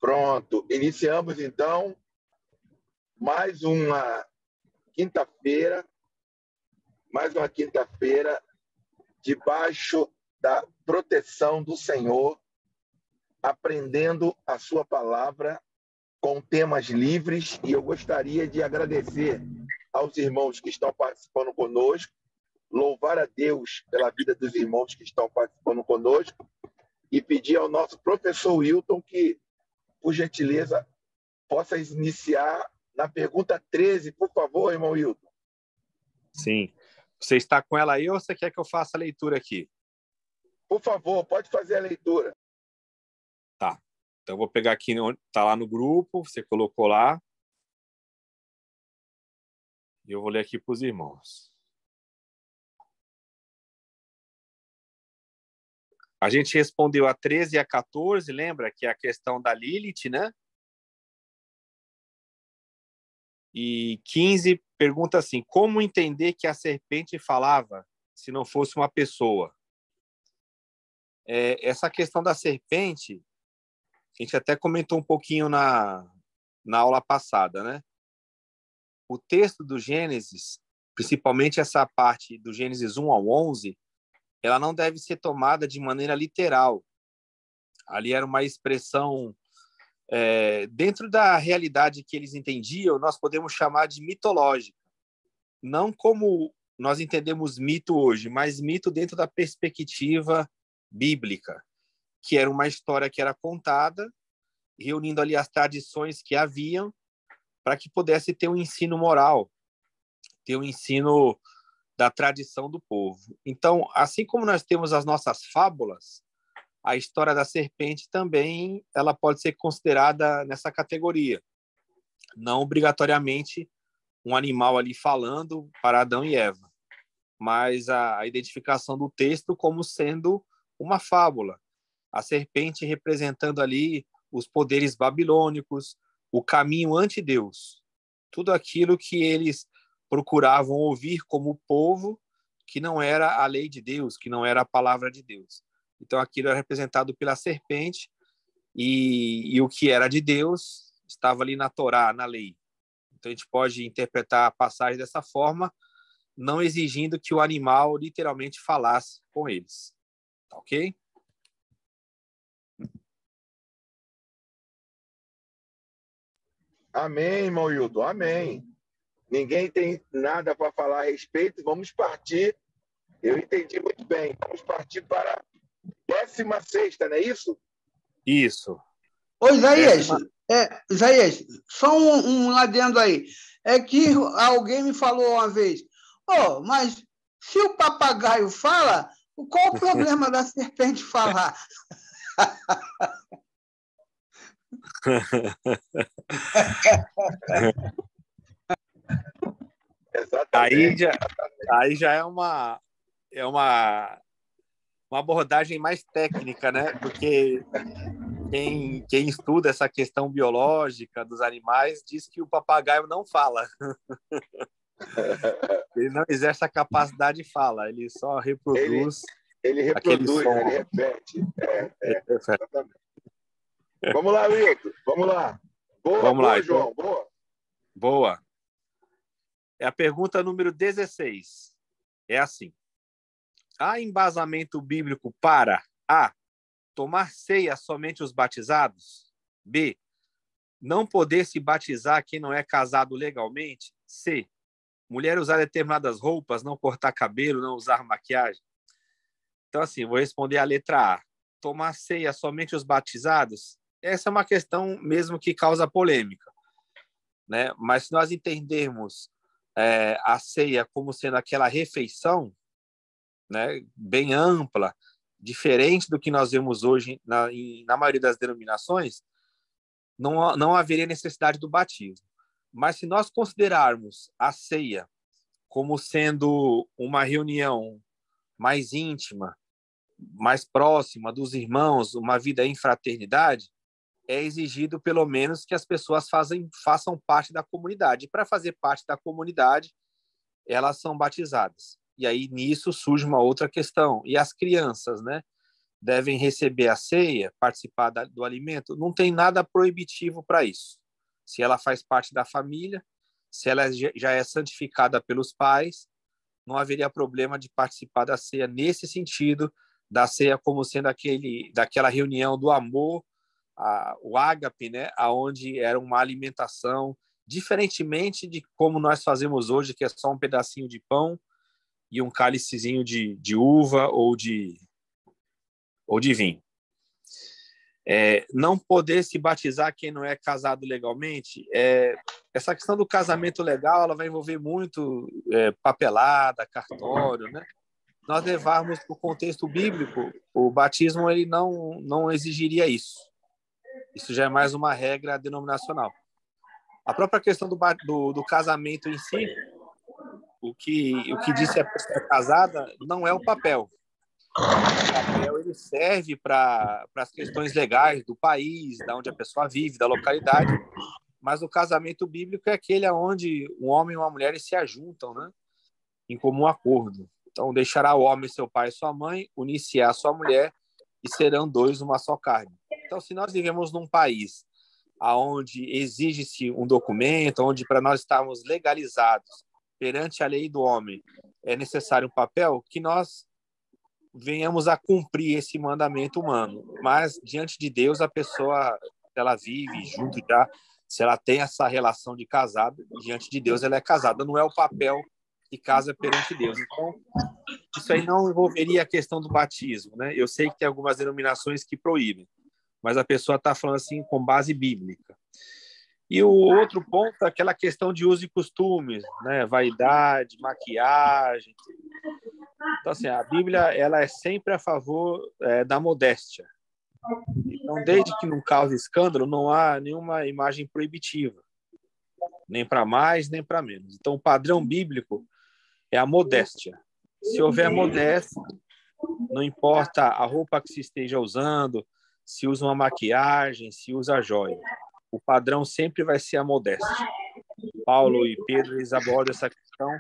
Pronto, iniciamos então mais uma quinta-feira, debaixo da proteção do Senhor, aprendendo a sua palavra com temas livres. E eu gostaria de agradecer aos irmãos que estão participando conosco, louvar a Deus pela vida dos irmãos que estão participando conosco e pedir ao nosso professor Wilton que, por gentileza, possa iniciar na pergunta 13, por favor, irmão Wilton. Sim. Você está com ela aí ou você quer que eu faça a leitura aqui? Por favor, pode fazer a leitura. Tá. Então, eu vou pegar aqui, está lá no grupo, você colocou lá. E eu vou ler aqui para os irmãos. A gente respondeu a 13 e a 14, lembra? Que é a questão da Lilith, né? E 15 pergunta assim: como entender que a serpente falava se não fosse uma pessoa? Essa questão da serpente, a gente até comentou um pouquinho na aula passada, né? O texto do Gênesis, principalmente essa parte do Gênesis 1 ao 11, ela não deve ser tomada de maneira literal. Ali era uma expressão, dentro da realidade que eles entendiam, nós podemos chamar de mitológica. Não como nós entendemos mito hoje, mas mito dentro da perspectiva bíblica, que era uma história que era contada, reunindo ali as tradições que haviam, para que pudesse ter um ensino moral, ter um ensino da tradição do povo. Então, assim como nós temos as nossas fábulas, a história da serpente também ela pode ser considerada nessa categoria. Não obrigatoriamente um animal ali falando para Adão e Eva, mas a identificação do texto como sendo uma fábula. A serpente representando ali os poderes babilônicos, o caminho ante Deus, tudo aquilo que eles procuravam ouvir como povo, que não era a lei de Deus, que não era a palavra de Deus. Então, aquilo era representado pela serpente e o que era de Deus estava ali na Torá, na lei. Então, a gente pode interpretar a passagem dessa forma, não exigindo que o animal literalmente falasse com eles. Tá ok? Amém, irmão Wilton, amém. Ninguém tem nada para falar a respeito, vamos partir. Eu entendi muito bem. Vamos partir para a 16ª, não é isso? Isso. Ô, Isaías, Isaías, só um adendo aí. É que alguém me falou uma vez, mas se o papagaio fala, qual o problema da serpente falar? Exatamente. Aí já é uma abordagem mais técnica, né? Porque quem estuda essa questão biológica dos animais diz que o papagaio não fala. Ele não exerce a capacidade de fala, ele só reproduz. Ele reproduz, ele repete. Exatamente. Vamos lá, Wilton. Vamos lá. Boa, João. Então, boa. É a pergunta número 16. É assim. Há embasamento bíblico para A. Tomar ceia somente os batizados? B. Não poder se batizar quem não é casado legalmente? C. Mulher usar determinadas roupas, não cortar cabelo, não usar maquiagem? Então, assim, vou responder a letra A. Tomar ceia somente os batizados? Essa é uma questão mesmo que causa polêmica, né? Mas se nós entendermos a ceia como sendo aquela refeição, né, bem ampla, diferente do que nós vemos hoje na maioria das denominações, não haveria necessidade do batismo. Mas se nós considerarmos a ceia como sendo uma reunião mais íntima, mais próxima dos irmãos, uma vida em fraternidade, é exigido pelo menos que as pessoas façam parte da comunidade. E para fazer parte da comunidade, elas são batizadas. E aí nisso surge uma outra questão. E as crianças, né? devem receber a ceia, participar do alimento, não tem nada proibitivo para isso. Se ela faz parte da família, se ela já é santificada pelos pais, não haveria problema de participar da ceia nesse sentido, da ceia como sendo daquela reunião do amor, o ágape, né, aonde era uma alimentação, diferentemente de como nós fazemos hoje, que é só um pedacinho de pão e um cálicezinho de uva ou de vinho. Não poder se batizar quem não é casado legalmente, essa questão do casamento legal, ela vai envolver muito papelada, cartório, né? Nós levarmos para o contexto bíblico, o batismo ele não exigiria isso. Isso já é mais uma regra denominacional. A própria questão do casamento em si, o que diz se a pessoa é casada não é o papel. O papel ele serve para as questões legais do país, da onde a pessoa vive, da localidade, mas o casamento bíblico é aquele onde um homem e uma mulher se ajuntam, né, em comum acordo. Então, deixará o homem seu pai e sua mãe, unir-se a sua mulher e serão dois uma só carne. Então, se nós vivemos num país onde exige-se um documento, onde para nós estarmos legalizados perante a lei do homem é necessário um papel, que nós venhamos a cumprir esse mandamento humano. Mas, diante de Deus, a pessoa, ela vive junto já, se ela tem essa relação de casado, diante de Deus ela é casada, não é o papel que casa perante Deus. Então, isso aí não envolveria a questão do batismo, né? Eu sei que tem algumas denominações que proíbem, mas a pessoa está falando assim com base bíblica. E o outro ponto é aquela questão de uso e costumes, né? Vaidade, maquiagem. Então, assim, a Bíblia ela é sempre a favor da modéstia. Então, desde que não cause escândalo, não há nenhuma imagem proibitiva, nem para mais, nem para menos. Então, o padrão bíblico é a modéstia. Se houver modéstia, não importa a roupa que se esteja usando, se usa uma maquiagem, se usa joia. O padrão sempre vai ser a modéstia. Paulo e Pedro, eles abordam essa questão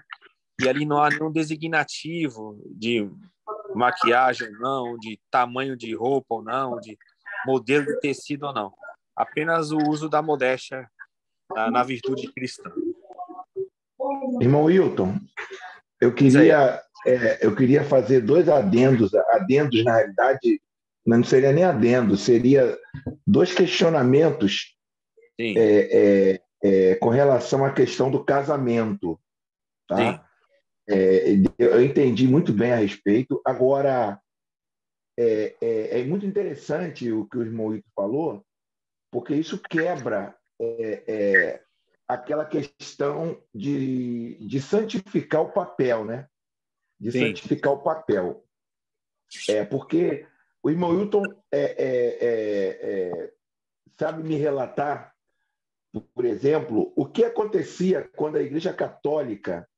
e ali não há nenhum designativo de maquiagem ou não, de tamanho de roupa ou não, de modelo de tecido ou não. Apenas o uso da modéstia na virtude cristã. Irmão Wilton, eu queria fazer dois adendos na realidade, não seria nem adendo, seria dois questionamentos com relação à questão do casamento. Tá? Eu entendi muito bem a respeito. Agora, é muito interessante o que o irmão Wilton falou, porque isso quebra aquela questão de santificar o papel, né? De Sim. santificar o papel. Porque o irmão Wilton sabe me relatar, por exemplo, o que acontecia quando a Igreja Católica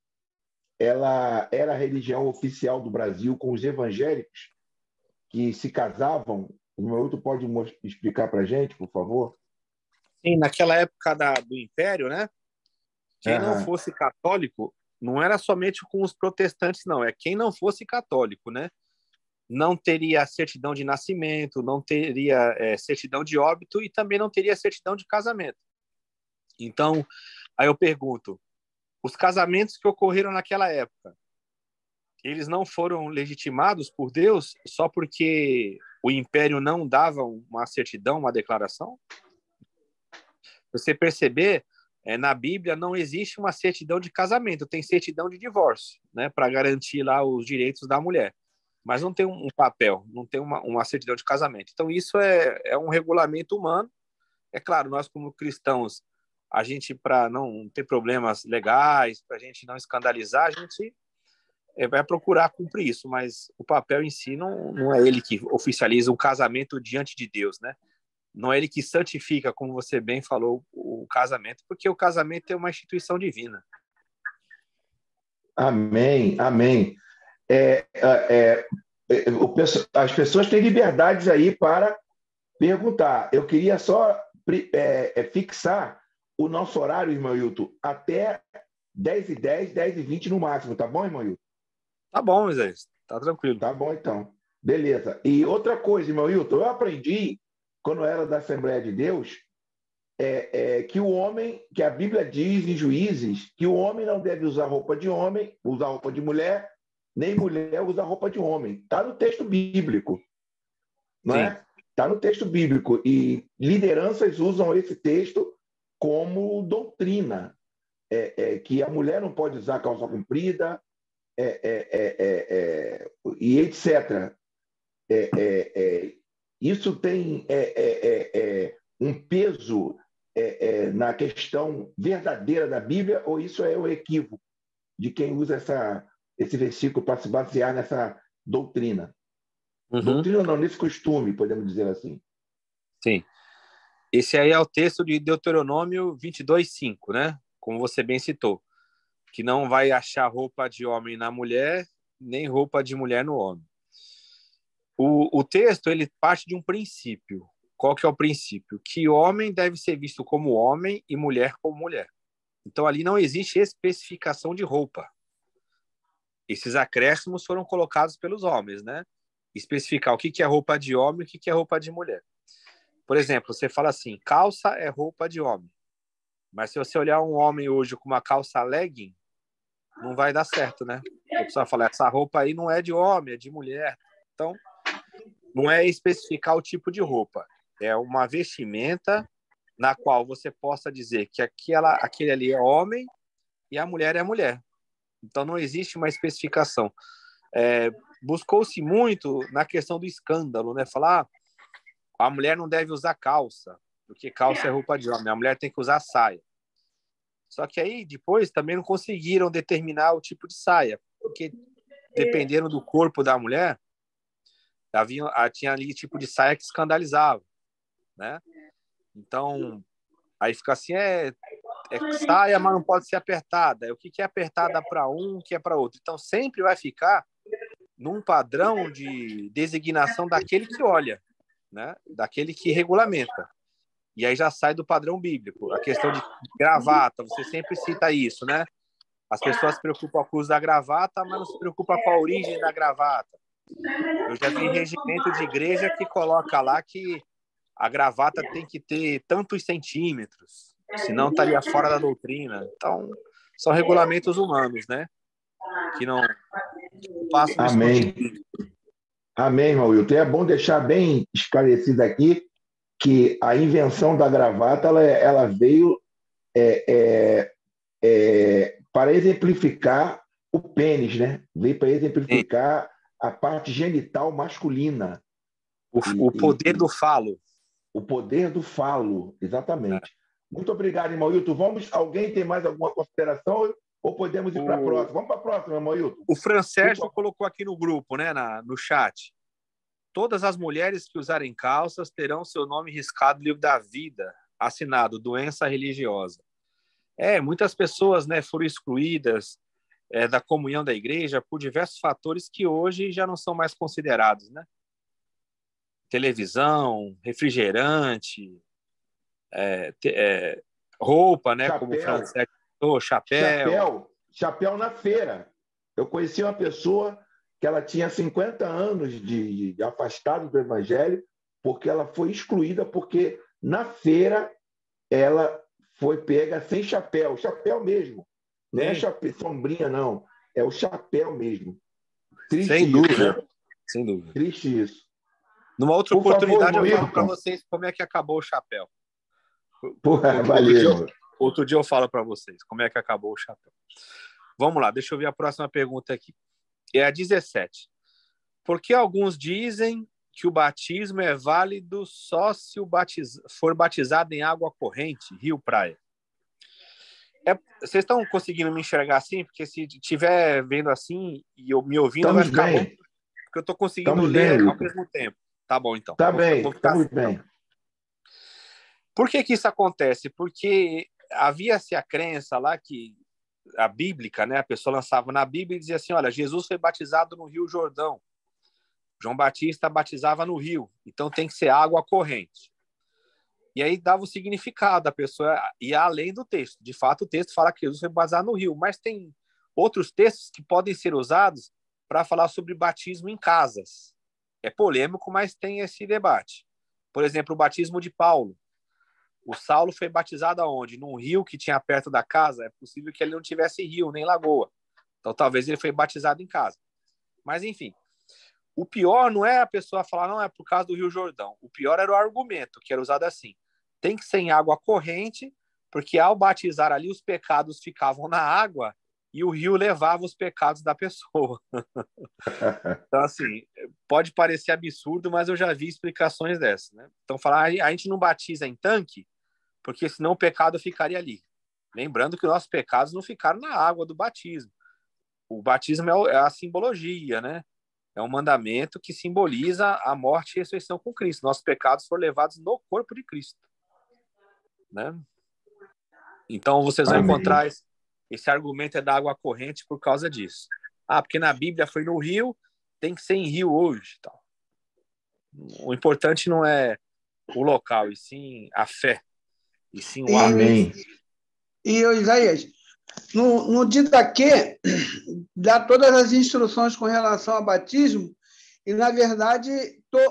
ela era a religião oficial do Brasil com os evangélicos que se casavam. O irmão Wilton pode explicar para a gente, por favor? Sim, naquela época do Império, né? Quem não fosse católico, não era somente com os protestantes, não. É quem não fosse católico, né? Não teria certidão de nascimento, não teria certidão de óbito e também não teria certidão de casamento. Então, aí eu pergunto, os casamentos que ocorreram naquela época, eles não foram legitimados por Deus só porque o Império não dava uma certidão, uma declaração? Você perceber, na Bíblia não existe uma certidão de casamento, tem certidão de divórcio, né, para garantir lá os direitos da mulher. Mas não tem um papel, não tem uma certidão de casamento. Então, isso é um regulamento humano. É claro, nós como cristãos, a gente, para não ter problemas legais, para a gente não escandalizar, a gente vai procurar cumprir isso, mas o papel em si não é ele que oficializa um casamento diante de Deus, né? Não é ele que santifica, como você bem falou, o casamento, porque o casamento é uma instituição divina. Amém, amém. As pessoas têm liberdades aí para perguntar. Eu queria só fixar o nosso horário, irmão Hilton, até 10h10, 10h20 no máximo, tá bom, irmão Hilton? Tá bom, Moisés, tá tranquilo. Tá bom, então. Beleza. E outra coisa, irmão Hilton, eu aprendi, quando eu era da Assembleia de Deus, que o homem, que a Bíblia diz em Juízes, que o homem não deve usar roupa de homem, usar roupa de mulher, nem mulher usar roupa de homem. Está no texto bíblico, não Sim. é? Está no texto bíblico. E lideranças usam esse texto como doutrina, que a mulher não pode usar calça comprida, e etc. Isso tem um peso na questão verdadeira da Bíblia, ou isso é o equívoco de quem usa esse versículo para se basear nessa doutrina? Uhum. Doutrina não, nesse costume, podemos dizer assim. Sim. Esse aí é o texto de Deuteronômio 22:5, né? Como você bem citou, que não vai achar roupa de homem na mulher, nem roupa de mulher no homem. O texto, ele parte de um princípio. Qual que é o princípio? Que homem deve ser visto como homem e mulher como mulher. Então, ali não existe especificação de roupa. Esses acréscimos foram colocados pelos homens, né? Especificar o que é roupa de homem e o que é roupa de mulher. Por exemplo, você fala assim, calça é roupa de homem. Mas se você olhar um homem hoje com uma calça legging, não vai dar certo, né? A pessoa fala, essa roupa aí não é de homem, é de mulher. Então, não é especificar o tipo de roupa. É uma vestimenta na qual você possa dizer que aquele ali é homem e a mulher é mulher. Então, não existe uma especificação. Buscou-se muito na questão do escândalo, né? Falar, a mulher não deve usar calça, porque calça é roupa de homem, a mulher tem que usar saia. Só que aí, depois, também não conseguiram determinar o tipo de saia, porque dependendo do corpo da mulher, tinha ali tipo de saia que escandalizava, né? Então, aí fica assim, saia, mas não pode ser apertada. O que é apertada para um, o que é para outro. Então, sempre vai ficar num padrão de designação daquele que olha, né? Daquele que regulamenta. E aí já sai do padrão bíblico. A questão de gravata, você sempre cita isso, né? As pessoas se preocupam com o uso da gravata, mas não se preocupam com a origem da gravata. Eu já vi regimento de igreja que coloca lá que a gravata tem que ter tantos centímetros, senão estaria fora da doutrina. Então, são regulamentos humanos, né? Que não passam do Amém. escrutínio. Amém, irmão Wilton. É bom deixar bem esclarecido aqui que a invenção da gravata ela veio para exemplificar o pênis, né? Veio para exemplificar a parte genital masculina. O poder do falo. O poder do falo, exatamente. Muito obrigado, irmão Hilton. Alguém tem mais alguma consideração ou podemos ir para a próxima? Vamos para a próxima, irmão Hilton. O Fran Sérgio colocou aqui no grupo, né, no chat. Todas as mulheres que usarem calças terão seu nome riscado no livro da vida, assinado doença religiosa. Muitas pessoas, né, foram excluídas da comunhão da igreja por diversos fatores que hoje já não são mais considerados, né? Televisão, refrigerante, roupa, né? Chapéu. Como o Francês citou, chapéu. Chapéu na feira. Eu conheci uma pessoa que ela tinha 50 anos de afastado do evangelho, porque ela foi excluída, porque na feira ela foi pega sem chapéu mesmo. Não é sombrinha, não. É o chapéu mesmo. Triste Sem isso, dúvida. né? Sem dúvida. Triste isso. Numa outra oportunidade, favor, eu falo para vocês como é que acabou o chapéu. Valeu. Outro dia eu falo para vocês como é que acabou o chapéu. Vamos lá, deixa eu ver a próxima pergunta aqui. É a 17. Por que alguns dizem que o batismo é válido só se for batizado em água corrente, rio, praia? Vocês estão conseguindo me enxergar assim? Porque se estiver vendo assim e eu me ouvindo, Estamos vai ficar bem. bom. Porque eu estou conseguindo Estamos ler bem, ao mesmo tempo. Tá bom, então. Tá bem, estamos assim, bem. Então. Por que isso acontece? Porque havia-se a crença lá que a bíblica, né? A pessoa lançava na Bíblia e dizia assim, olha, Jesus foi batizado no Rio Jordão. João Batista batizava no rio, então tem que ser água corrente. E aí dava o significado, a pessoa ia além do texto. De fato, o texto fala que Jesus foi batizado no rio, mas tem outros textos que podem ser usados para falar sobre batismo em casas. é polêmico, mas tem esse debate. Por exemplo, o batismo de Paulo. O Saulo foi batizado aonde? Num rio que tinha perto da casa. É possível que ele não tivesse rio, nem lagoa. Então, talvez ele foi batizado em casa. Mas, enfim, o pior não é a pessoa falar, não, é por causa do Rio Jordão. O pior era o argumento, que era usado assim. Tem que ser em água corrente, porque ao batizar ali, os pecados ficavam na água e o rio levava os pecados da pessoa. Então, assim, pode parecer absurdo, mas eu já vi explicações dessas, né? Então, falar, a gente não batiza em tanque, porque senão o pecado ficaria ali. Lembrando que nossos pecados não ficaram na água do batismo. O batismo é a simbologia, né? É um mandamento que simboliza a morte e a ressurreição com Cristo. Nossos pecados foram levados no corpo de Cristo, né? Então, vocês vão Amém. encontrar esse argumento é da água corrente por causa disso. Ah, porque na Bíblia foi no rio, tem que ser em rio hoje. Tal. O importante não é o local, e sim a fé, e sim o ato. Amém. E, Isaías, no Didaquê, dá todas as instruções com relação ao batismo, e, na verdade,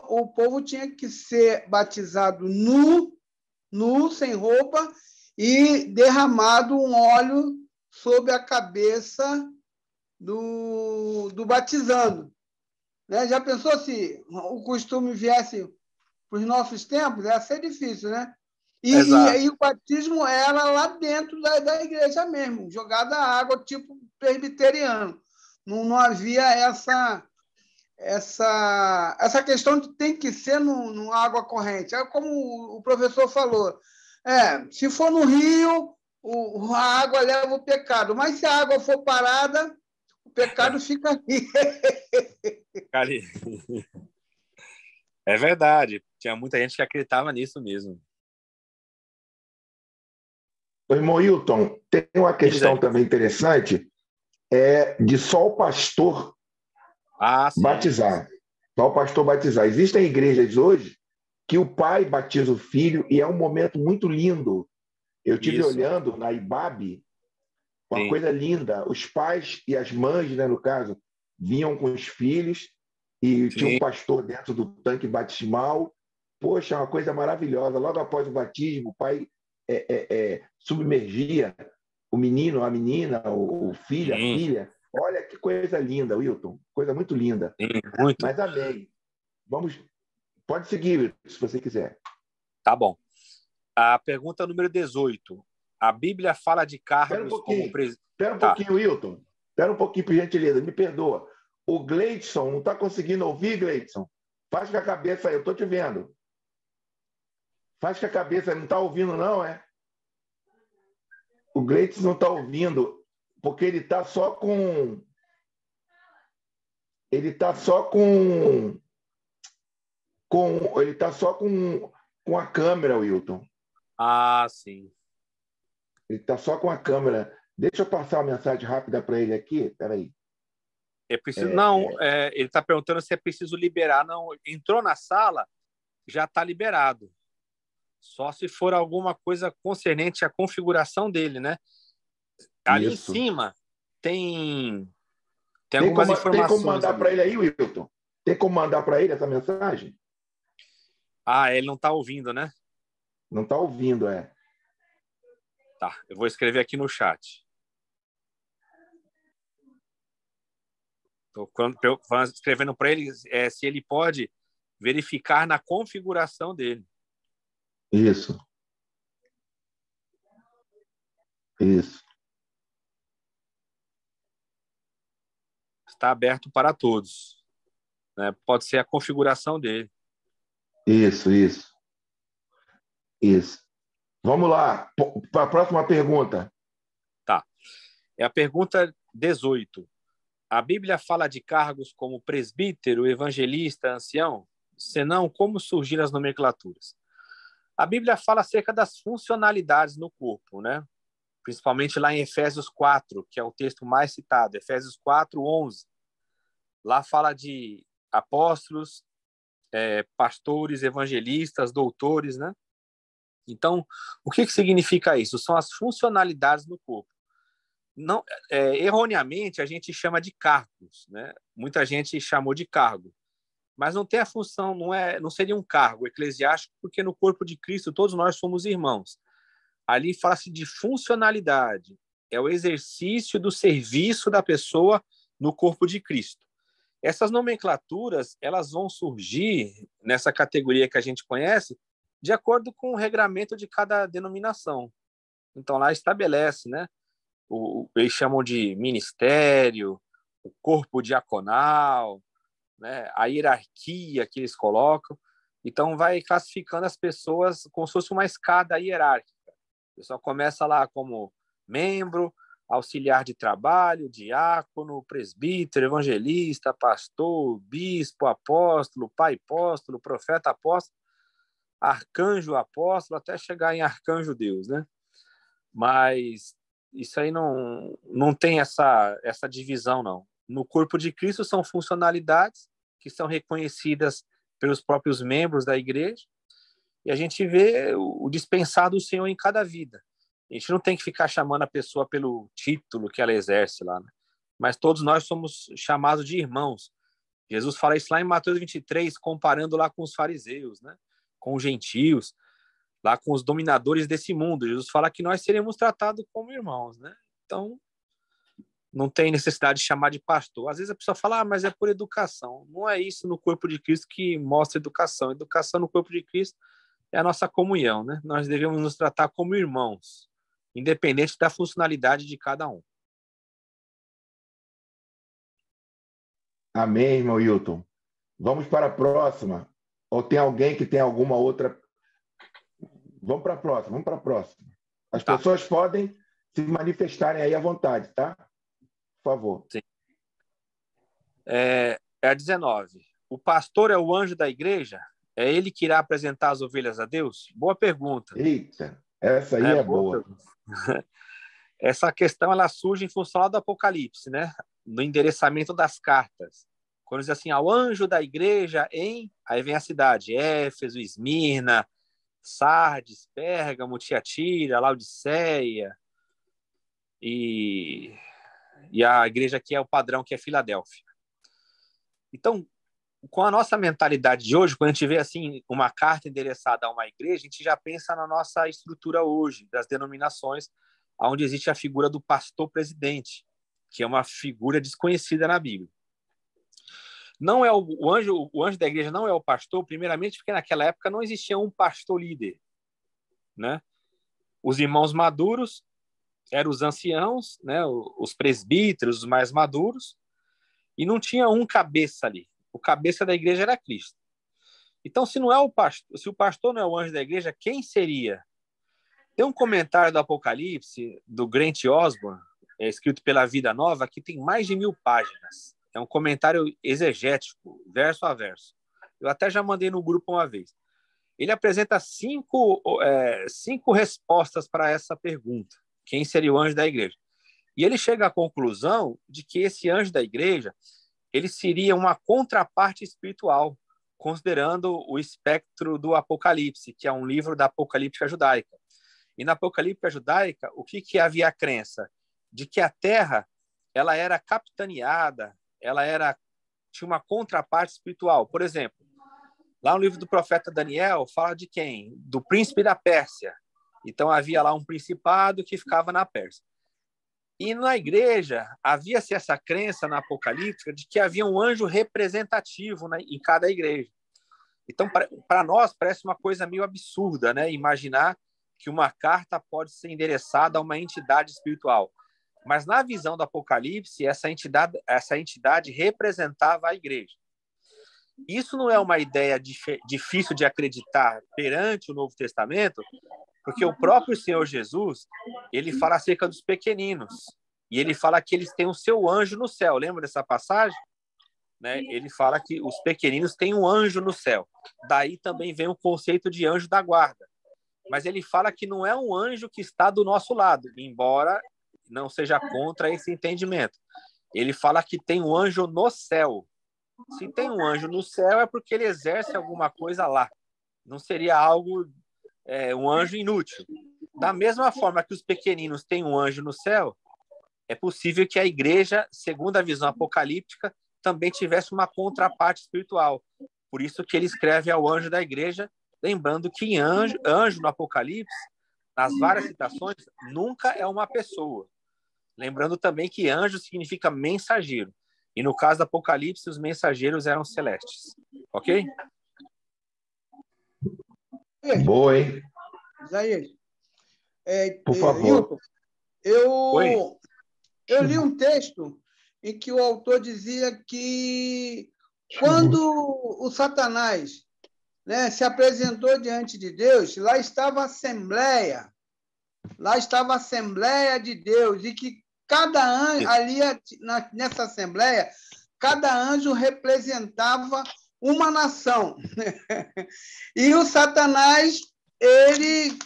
o povo tinha que ser batizado nu, sem roupa, e derramado um óleo sobre a cabeça do batizando. Né? Já pensou se o costume viesse para os nossos tempos? Ia ser difícil, né? E o batismo era lá dentro da igreja mesmo, jogada água, tipo presbiteriano. Não havia essa questão de tem que ser no água corrente. É como o professor falou. Se for no rio, a água leva o pecado, mas se a água for parada, o pecado fica ali. É verdade. Tinha muita gente que acreditava nisso mesmo. Irmão Hilton, tem uma questão também interessante, de só o pastor batizar. Só o pastor batizar. Existem igrejas hoje que o pai batiza o filho e é um momento muito lindo. Eu estive olhando na IBAB, uma coisa linda. Os pais e as mães, né, no caso, vinham com os filhos e tinha um pastor dentro do tanque batismal. Poxa, uma coisa maravilhosa. Logo após o batismo, o pai submergia o menino, a menina, o filho, a filha. Olha que coisa linda, Wilton. Coisa muito linda. Muito. Mas amém. Pode seguir, se você quiser. Tá bom. A pergunta número 18. A Bíblia fala de cargos como presidente. Espera um pouquinho, Wilton. Espera um pouquinho, por gentileza. Me perdoa. O Gleidson não está conseguindo ouvir, Gleidson? Faz com a cabeça aí, eu estou te vendo. Faz com a cabeça, não está ouvindo, não, é? O Gleidson não está ouvindo, porque ele está só com. Ele está só com. Ele está só com a câmera, Wilton. Ah, sim. Ele está só com a câmera. Deixa eu passar uma mensagem rápida para ele aqui. Espera aí. Ele está perguntando se é preciso liberar. Não, entrou na sala, já está liberado. Só se for alguma coisa concernente à configuração dele, né? Ali em cima tem algumas informações. Tem como mandar para ele aí, Wilton? Tem como mandar para ele essa mensagem? Ele não está ouvindo, né? Não está ouvindo, Tá, eu vou escrever aqui no chat. Estou escrevendo para ele se ele pode verificar na configuração dele. Isso. Está aberto para todos. Né? Pode ser a configuração dele. Isso. Vamos lá, para a próxima pergunta. Tá. É a pergunta 18. A Bíblia fala de cargos como presbítero, evangelista, ancião? Senão, como surgiram as nomenclaturas? A Bíblia fala acerca das funcionalidades no corpo, né? Principalmente lá em Efésios 4, que é o texto mais citado, Efésios 4, 11. Lá fala de apóstolos, pastores, evangelistas, doutores, né? Então, o que significa isso? São as funcionalidades no corpo. Não, erroneamente, a gente chama de cargos, né? Muita gente chamou de cargo. mas não tem a função, não seria um cargo eclesiástico, porque no corpo de Cristo todos nós somos irmãos. Ali fala-se de funcionalidade, é o exercício do serviço da pessoa no corpo de Cristo. Essas nomenclaturas, elas vão surgir nessa categoria que a gente conhece, de acordo com o regramento de cada denominação. Então, lá estabelece, né? Eles chamam de ministério, o corpo diaconal, né? A hierarquia que eles colocam. Então, vai classificando as pessoas como se fosse uma escada hierárquica. O pessoal começa lá como membro, auxiliar de trabalho, diácono, presbítero, evangelista, pastor, bispo, apóstolo, pai apóstolo, profeta apóstolo, arcanjo apóstolo, até chegar em arcanjo Deus, né? Mas isso aí não tem essa divisão, não. No corpo de Cristo são funcionalidades que são reconhecidas pelos próprios membros da igreja, e a gente vê o dispensar do Senhor em cada vida. A gente não tem que ficar chamando a pessoa pelo título que ela exerce lá, né? Mas todos nós somos chamados de irmãos. Jesus fala isso lá em Mateus 23, comparando lá com os fariseus, né? Com os gentios, lá com os dominadores desse mundo. Jesus fala que nós seremos tratados como irmãos, né? Então, não tem necessidade de chamar de pastor. Às vezes a pessoa fala, mas é por educação. Não é isso no corpo de Cristo que mostra educação. Educação no corpo de Cristo é a nossa comunhão, né? Nós devemos nos tratar como irmãos, independente da funcionalidade de cada um. Amém, irmão Hilton. Vamos para a próxima. Ou tem alguém que tem alguma outra? Vamos para a próxima. As pessoas podem se manifestarem aí à vontade, tá? Por favor. Sim. É a 19. O pastor é o anjo da igreja? É ele que irá apresentar as ovelhas a Deus? Boa pergunta. Eita, essa aí é boa. Essa questão ela surge em função do Apocalipse, né? No endereçamento das cartas. Quando diz assim, ao anjo da igreja em... Aí vem a cidade, Éfeso, Esmirna, Sardes, Pérgamo, Tiatira, Laodiceia, e a igreja que é o padrão, que é Filadélfia. Então, com a nossa mentalidade de hoje, quando a gente vê assim uma carta endereçada a uma igreja, a gente já pensa na nossa estrutura hoje, das denominações, onde existe a figura do pastor-presidente, que é uma figura desconhecida na Bíblia. Não é o anjo da igreja não é o pastor, primeiramente porque naquela época não existia um pastor líder, né? Os irmãos maduros eram os anciãos, né? Os presbíteros, os mais maduros, e não tinha um cabeça ali. O cabeça da igreja era Cristo. Então, se o pastor não é o anjo da igreja, quem seria? Tem um comentário do Apocalipse, do Grant Osborne, escrito pela Vida Nova, que tem mais de 1000 páginas. É um comentário exegético, verso a verso. Eu até já mandei no grupo uma vez. Ele apresenta cinco respostas para essa pergunta. Quem seria o anjo da igreja? E ele chega à conclusão de que esse anjo da igreja ele seria uma contraparte espiritual, considerando o espectro do Apocalipse, que é um livro da Apocalíptica judaica. E na Apocalíptica judaica, o que havia a crença? De que a terra ela era capitaneada, tinha uma contraparte espiritual. Por exemplo, lá no livro do profeta Daniel, fala de quem? Do príncipe da Pérsia. Então, havia lá um principado que ficava na Pérsia. E na igreja, havia-se essa crença na Apocalíptica de que havia um anjo representativo em cada igreja. Então, para nós, parece uma coisa meio absurda, né? Imaginar que uma carta pode ser endereçada a uma entidade espiritual. Mas na visão do Apocalipse, essa entidade representava a igreja. Isso não é uma ideia difícil de acreditar perante o Novo Testamento, porque o próprio Senhor Jesus, ele fala acerca dos pequeninos, e ele fala que eles têm o seu anjo no céu. Lembra dessa passagem? Né? Ele fala que os pequeninos têm um anjo no céu. Daí também vem o conceito de anjo da guarda. Mas ele fala que não é um anjo que está do nosso lado, embora não seja contra esse entendimento. Ele fala que tem um anjo no céu. Se tem um anjo no céu, é porque ele exerce alguma coisa lá. Não seria algo, um anjo inútil. Da mesma forma que os pequeninos têm um anjo no céu, é possível que a igreja, segundo a visão apocalíptica, também tivesse uma contraparte espiritual. Por isso que ele escreve ao anjo da igreja, lembrando que anjo no Apocalipse, nas várias citações, nunca é uma pessoa. Lembrando também que anjo significa mensageiro. E no caso do Apocalipse, os mensageiros eram celestes. Ok? Boa, hein? Isaías, Por favor. Hilton, Oi? eu li um texto em que o autor dizia que quando o Satanás, né, se apresentou diante de Deus, lá estava a Assembleia de Deus, e que cada anjo, ali nessa Assembleia, cada anjo representava uma nação. E o Satanás, ele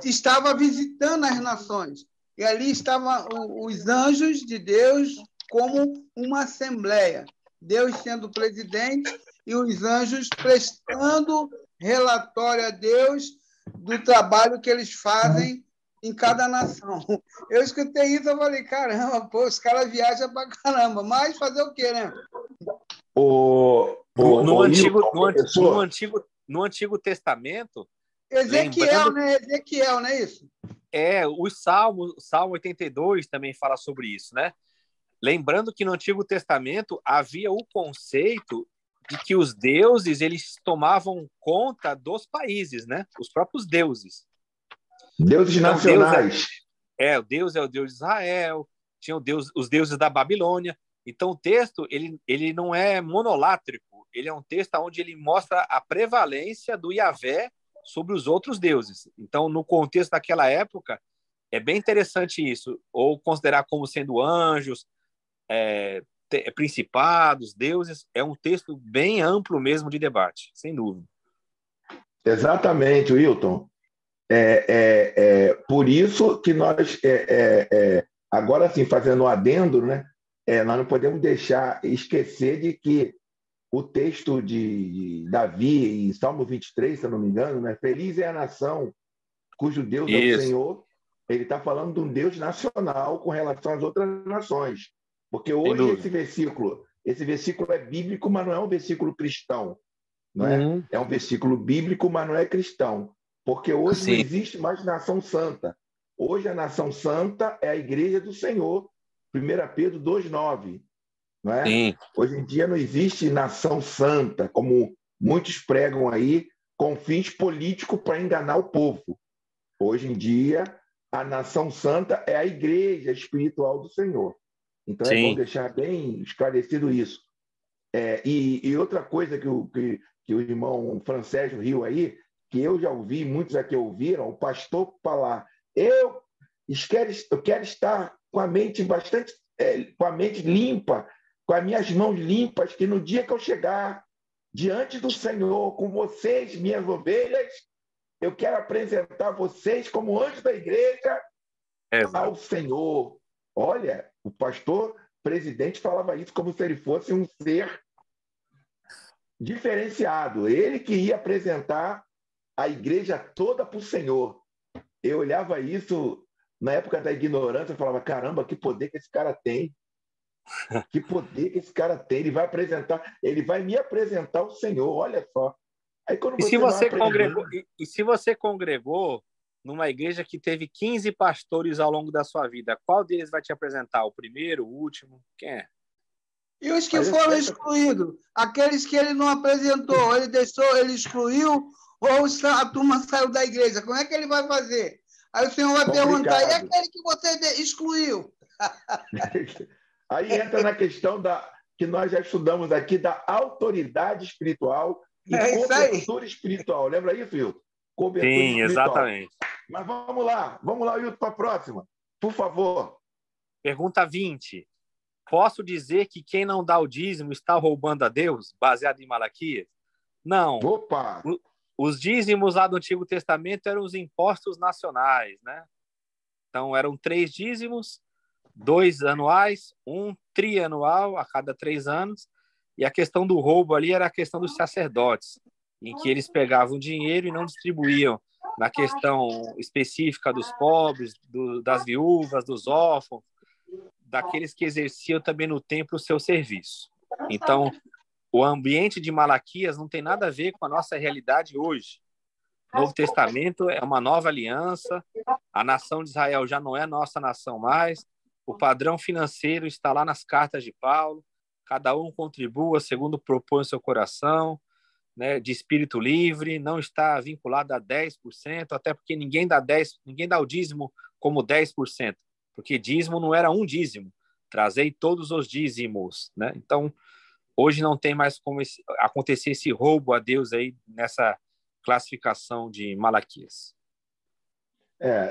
estava visitando as nações. E ali estavam os anjos de Deus como uma assembleia. Deus sendo presidente e os anjos prestando relatório a Deus do trabalho que eles fazem em cada nação. Eu escutei isso e falei, caramba, pô, os caras viajam pra caramba. Mas fazer o quê, né? No Antigo Testamento, Ezequiel, né? Ezequiel, não é isso? O Salmo 82 também fala sobre isso, né? Lembrando que no Antigo Testamento havia o conceito de que os deuses, eles tomavam conta dos países, né? Os próprios deuses. Deuses então, nacionais. O Deus é o Deus de Israel, tinha os deuses da Babilônia. Então, o texto, ele não é monolátrico, ele é um texto onde ele mostra a prevalência do Yahvé sobre os outros deuses. Então, no contexto daquela época, é bem interessante isso, ou considerar como sendo anjos, principados, deuses, é um texto bem amplo mesmo de debate, sem dúvida. Exatamente, Wilton. Por isso que nós, agora sim, fazendo um adendo, né, nós não podemos esquecer de que o texto de Davi, em Salmo 23, se eu não me engano, né, feliz é a nação cujo Deus é o Senhor, ele está falando de um Deus nacional com relação às outras nações. Porque hoje esse versículo é bíblico, mas não é um versículo cristão. Não é? Uhum. É um versículo bíblico, mas não é cristão. Porque hoje não existe mais nação santa. Hoje a nação santa é a igreja do Senhor. 1 Pedro 2,9. Não é? Hoje em dia não existe nação santa, como muitos pregam aí, com fins políticos para enganar o povo. Hoje em dia, a nação santa é a igreja espiritual do Senhor. Então é bom deixar bem esclarecido isso. E outra coisa que o irmão Francésio riu aí, que eu já ouvi, muitos aqui ouviram, o pastor falar, eu quero estar com a mente com a mente limpa, com as minhas mãos limpas, que no dia que eu chegar diante do Senhor, com vocês, minhas ovelhas, eu quero apresentar vocês como anjos da igreja ao Senhor. Olha, o pastor presidente falava isso como se ele fosse um ser diferenciado. Ele que ia apresentar a igreja toda para o Senhor. Eu olhava isso na época da ignorância e falava, caramba, que poder que esse cara tem. Que poder que esse cara tem. Ele vai me apresentar o Senhor, olha só. Aí, quando se você congregou numa igreja que teve 15 pastores ao longo da sua vida, qual deles vai te apresentar? O primeiro, o último? Quem é? E os que foram excluídos? Aqueles que ele não apresentou, ele excluiu, ou a turma saiu da igreja? Como é que ele vai fazer? Aí o Senhor vai perguntar, e aquele que você excluiu? Aí entra na questão que nós já estudamos aqui, da autoridade espiritual e cobertura espiritual. Lembra isso, Wilton? Cobertura espiritual. Exatamente. Mas vamos lá, Wilton, para a próxima. Por favor. Pergunta 20. Posso dizer que quem não dá o dízimo está roubando a Deus, baseado em Malaquias? Não. Opa! Os dízimos lá do Antigo Testamento eram os impostos nacionais, né? Então, eram 3 dízimos, 2 anuais, 1 trianual a cada 3 anos, e a questão do roubo ali era a questão dos sacerdotes, em que eles pegavam dinheiro e não distribuíam na questão específica dos pobres, das viúvas, dos órfãos, daqueles que exerciam também no templo o seu serviço. Então, o ambiente de Malaquias não tem nada a ver com a nossa realidade hoje. O Novo Testamento é uma nova aliança, a nação de Israel já não é nossa nação mais, o padrão financeiro está lá nas cartas de Paulo, cada um contribua segundo propõe o seu coração, né, de espírito livre, não está vinculado a 10%, até porque ninguém dá o dízimo como 10%, porque dízimo não era um dízimo, trazei todos os dízimos, né? Então, hoje não tem mais como acontecer esse roubo a Deus aí nessa classificação de Malaquias.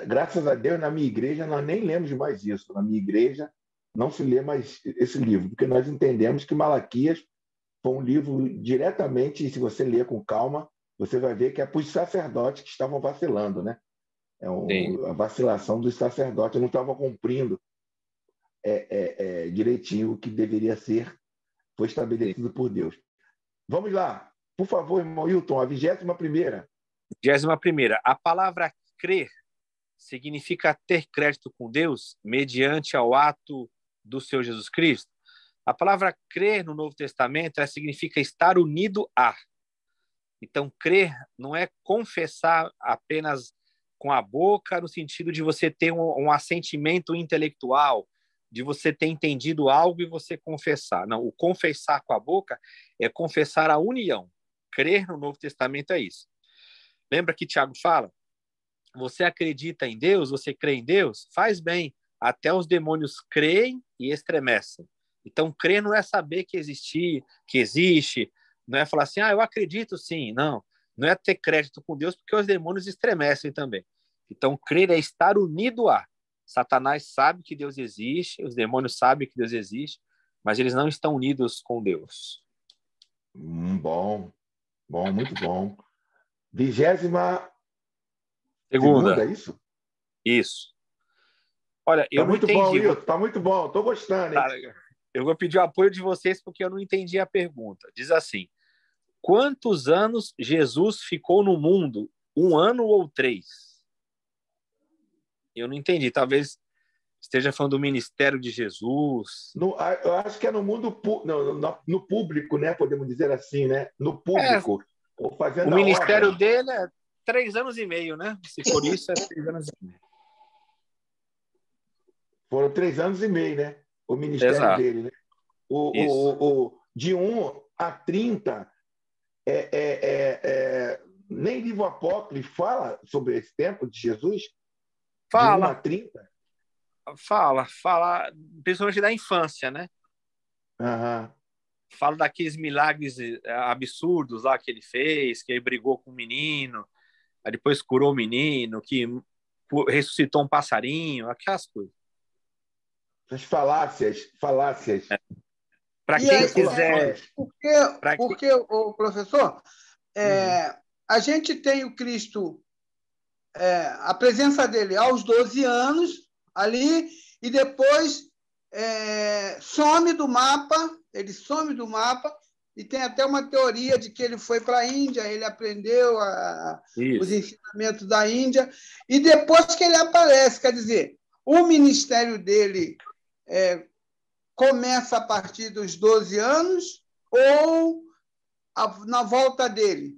Graças a Deus, na minha igreja, nós nem lemos mais isso. Na minha igreja, não se lê mais esse livro, porque nós entendemos que Malaquias foi um livro diretamente, e se você ler com calma, você vai ver que é para os sacerdotes que estavam vacilando, né? A vacilação dos sacerdotes, não estavam cumprindo direitinho o que deveria ser, foi estabelecido por Deus. Vamos lá. Por favor, irmão Hilton, a 21ª. 21ª. A palavra crer significa ter crédito com Deus mediante ao ato do Senhor Jesus Cristo. A palavra crer no Novo Testamento significa estar unido a. Então, crer não é confessar apenas com a boca, no sentido de você ter um assentimento intelectual, de você ter entendido algo e você confessar. Não, o confessar com a boca é confessar a união. Crer no Novo Testamento é isso. Lembra que Tiago fala? Você acredita em Deus? Você crê em Deus? Faz bem. Até os demônios creem e estremecem. Então, crer não é saber que existe, não é falar assim, eu acredito sim. Não é ter crédito com Deus, porque os demônios estremecem também. Então, crer é estar unido a. Satanás sabe que Deus existe, os demônios sabem que Deus existe, mas eles não estão unidos com Deus. Bom, muito bom. 22ª, é isso? Isso. Olha, eu não entendi. Bom, Hilton, tá muito bom, estou gostando, hein? Eu vou pedir o apoio de vocês porque eu não entendi a pergunta. Diz assim, quantos anos Jesus ficou no mundo? 1 ano ou 3? Eu não entendi. Talvez esteja falando do ministério de Jesus. Eu acho que é no mundo, no público, né? Podemos dizer assim, né? No público. O ministério dele é 3 anos e meio, né? Se for isso, é 3 anos e meio. Foram 3 anos e meio, né? O ministério Exato. dele, né? De 1 a 30, nem livro apócrifo fala sobre esse tempo de Jesus? Fala. De 1 a 30? Fala, principalmente da infância, né? Uhum. Fala daqueles milagres absurdos lá que ele fez, que ele brigou com o menino, aí depois curou o menino, que ressuscitou um passarinho, aquelas coisas. As falácias. Para quem quiser... Porque, professor, a gente tem o Cristo, a presença dele aos 12 anos ali, e depois some do mapa, e tem até uma teoria de que ele foi para a Índia, ele aprendeu os ensinamentos da Índia, e depois que ele aparece, quer dizer, o ministério dele começa a partir dos 12 anos ou na volta dele,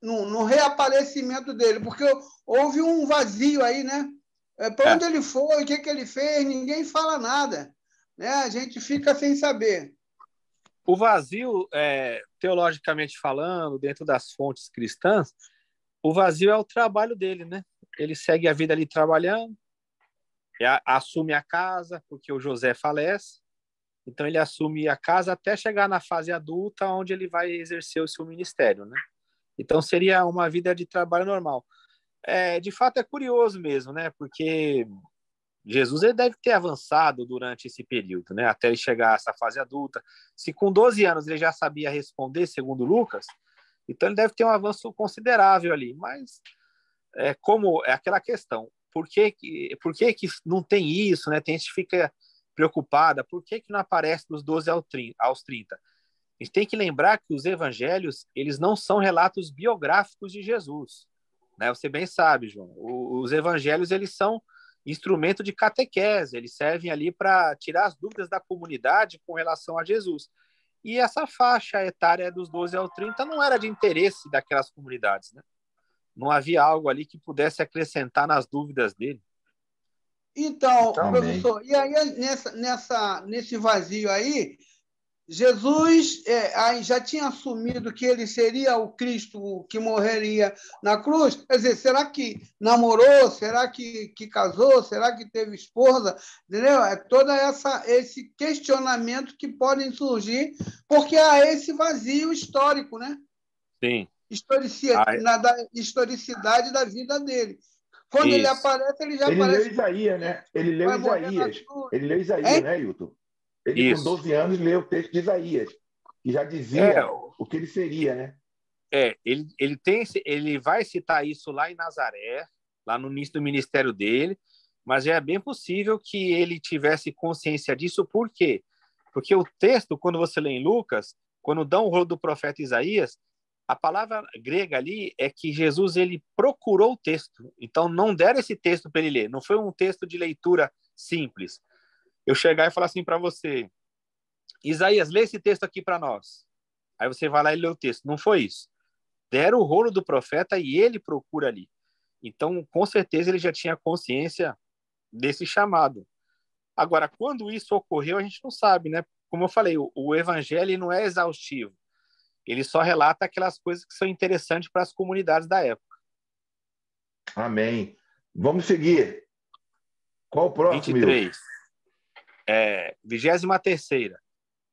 no reaparecimento dele, porque houve um vazio aí, né? Para onde ele foi, o que ele fez, ninguém fala nada, né? A gente fica sem saber. O vazio, teologicamente falando, dentro das fontes cristãs, o vazio é o trabalho dele, né? Ele segue a vida ali trabalhando, assume a casa, porque o José falece, então ele assume a casa até chegar na fase adulta, onde ele vai exercer o seu ministério, né? Então seria uma vida de trabalho normal. De fato é curioso mesmo, né? Porque Jesus ele deve ter avançado durante esse período, né? Até ele chegar a essa fase adulta. Se com 12 anos ele já sabia responder, segundo Lucas, então ele deve ter um avanço considerável ali. Mas como é aquela questão, por que não tem isso, né? Tem gente que fica preocupada, por que não aparece dos 12 aos 30? A gente tem que lembrar que os evangelhos, eles não são relatos biográficos de Jesus, né? Você bem sabe, João. Os evangelhos, eles são instrumento de catequese, eles servem ali para tirar as dúvidas da comunidade com relação a Jesus. E essa faixa etária dos 12 aos 30 não era de interesse daquelas comunidades, né? Não havia algo ali que pudesse acrescentar nas dúvidas dele. Então, Amém. professor, e aí nesse vazio aí, Jesus aí já tinha assumido que ele seria o Cristo que morreria na cruz? Quer dizer, será que namorou? Será que casou? Será que teve esposa? Entendeu? É todo esse questionamento que podem surgir, porque há esse vazio histórico, né? Sim. Da historicidade da vida dele. Quando ele aparece, ele já Ele aparece. leu Isaías, né? Ele leu Vai morrer na Isaías. cruz. Ele leu Isaías, Hein? né, Hilton? Ele, com 12 anos, leu o texto de Isaías, que já dizia o que ele seria, né? Ele vai citar isso lá em Nazaré, lá no início do ministério dele, mas é bem possível que ele tivesse consciência disso. Por quê? Porque o texto, quando você lê em Lucas, quando dão o rolo do profeta Isaías, a palavra grega ali é que Jesus ele procurou o texto. Então, não deram esse texto para ele ler. Não foi um texto de leitura simples. Eu chegar e falar assim para você, Isaías, lê esse texto aqui para nós. Aí você vai lá e lê o texto. Não foi isso. Deram o rolo do profeta e ele procura ali. Então, com certeza, ele já tinha consciência desse chamado. Agora, quando isso ocorreu, a gente não sabe, né? Como eu falei, o evangelho não é exaustivo. Ele só relata aquelas coisas que são interessantes para as comunidades da época. Amém. Vamos seguir. Qual o próximo, 23. 23ª.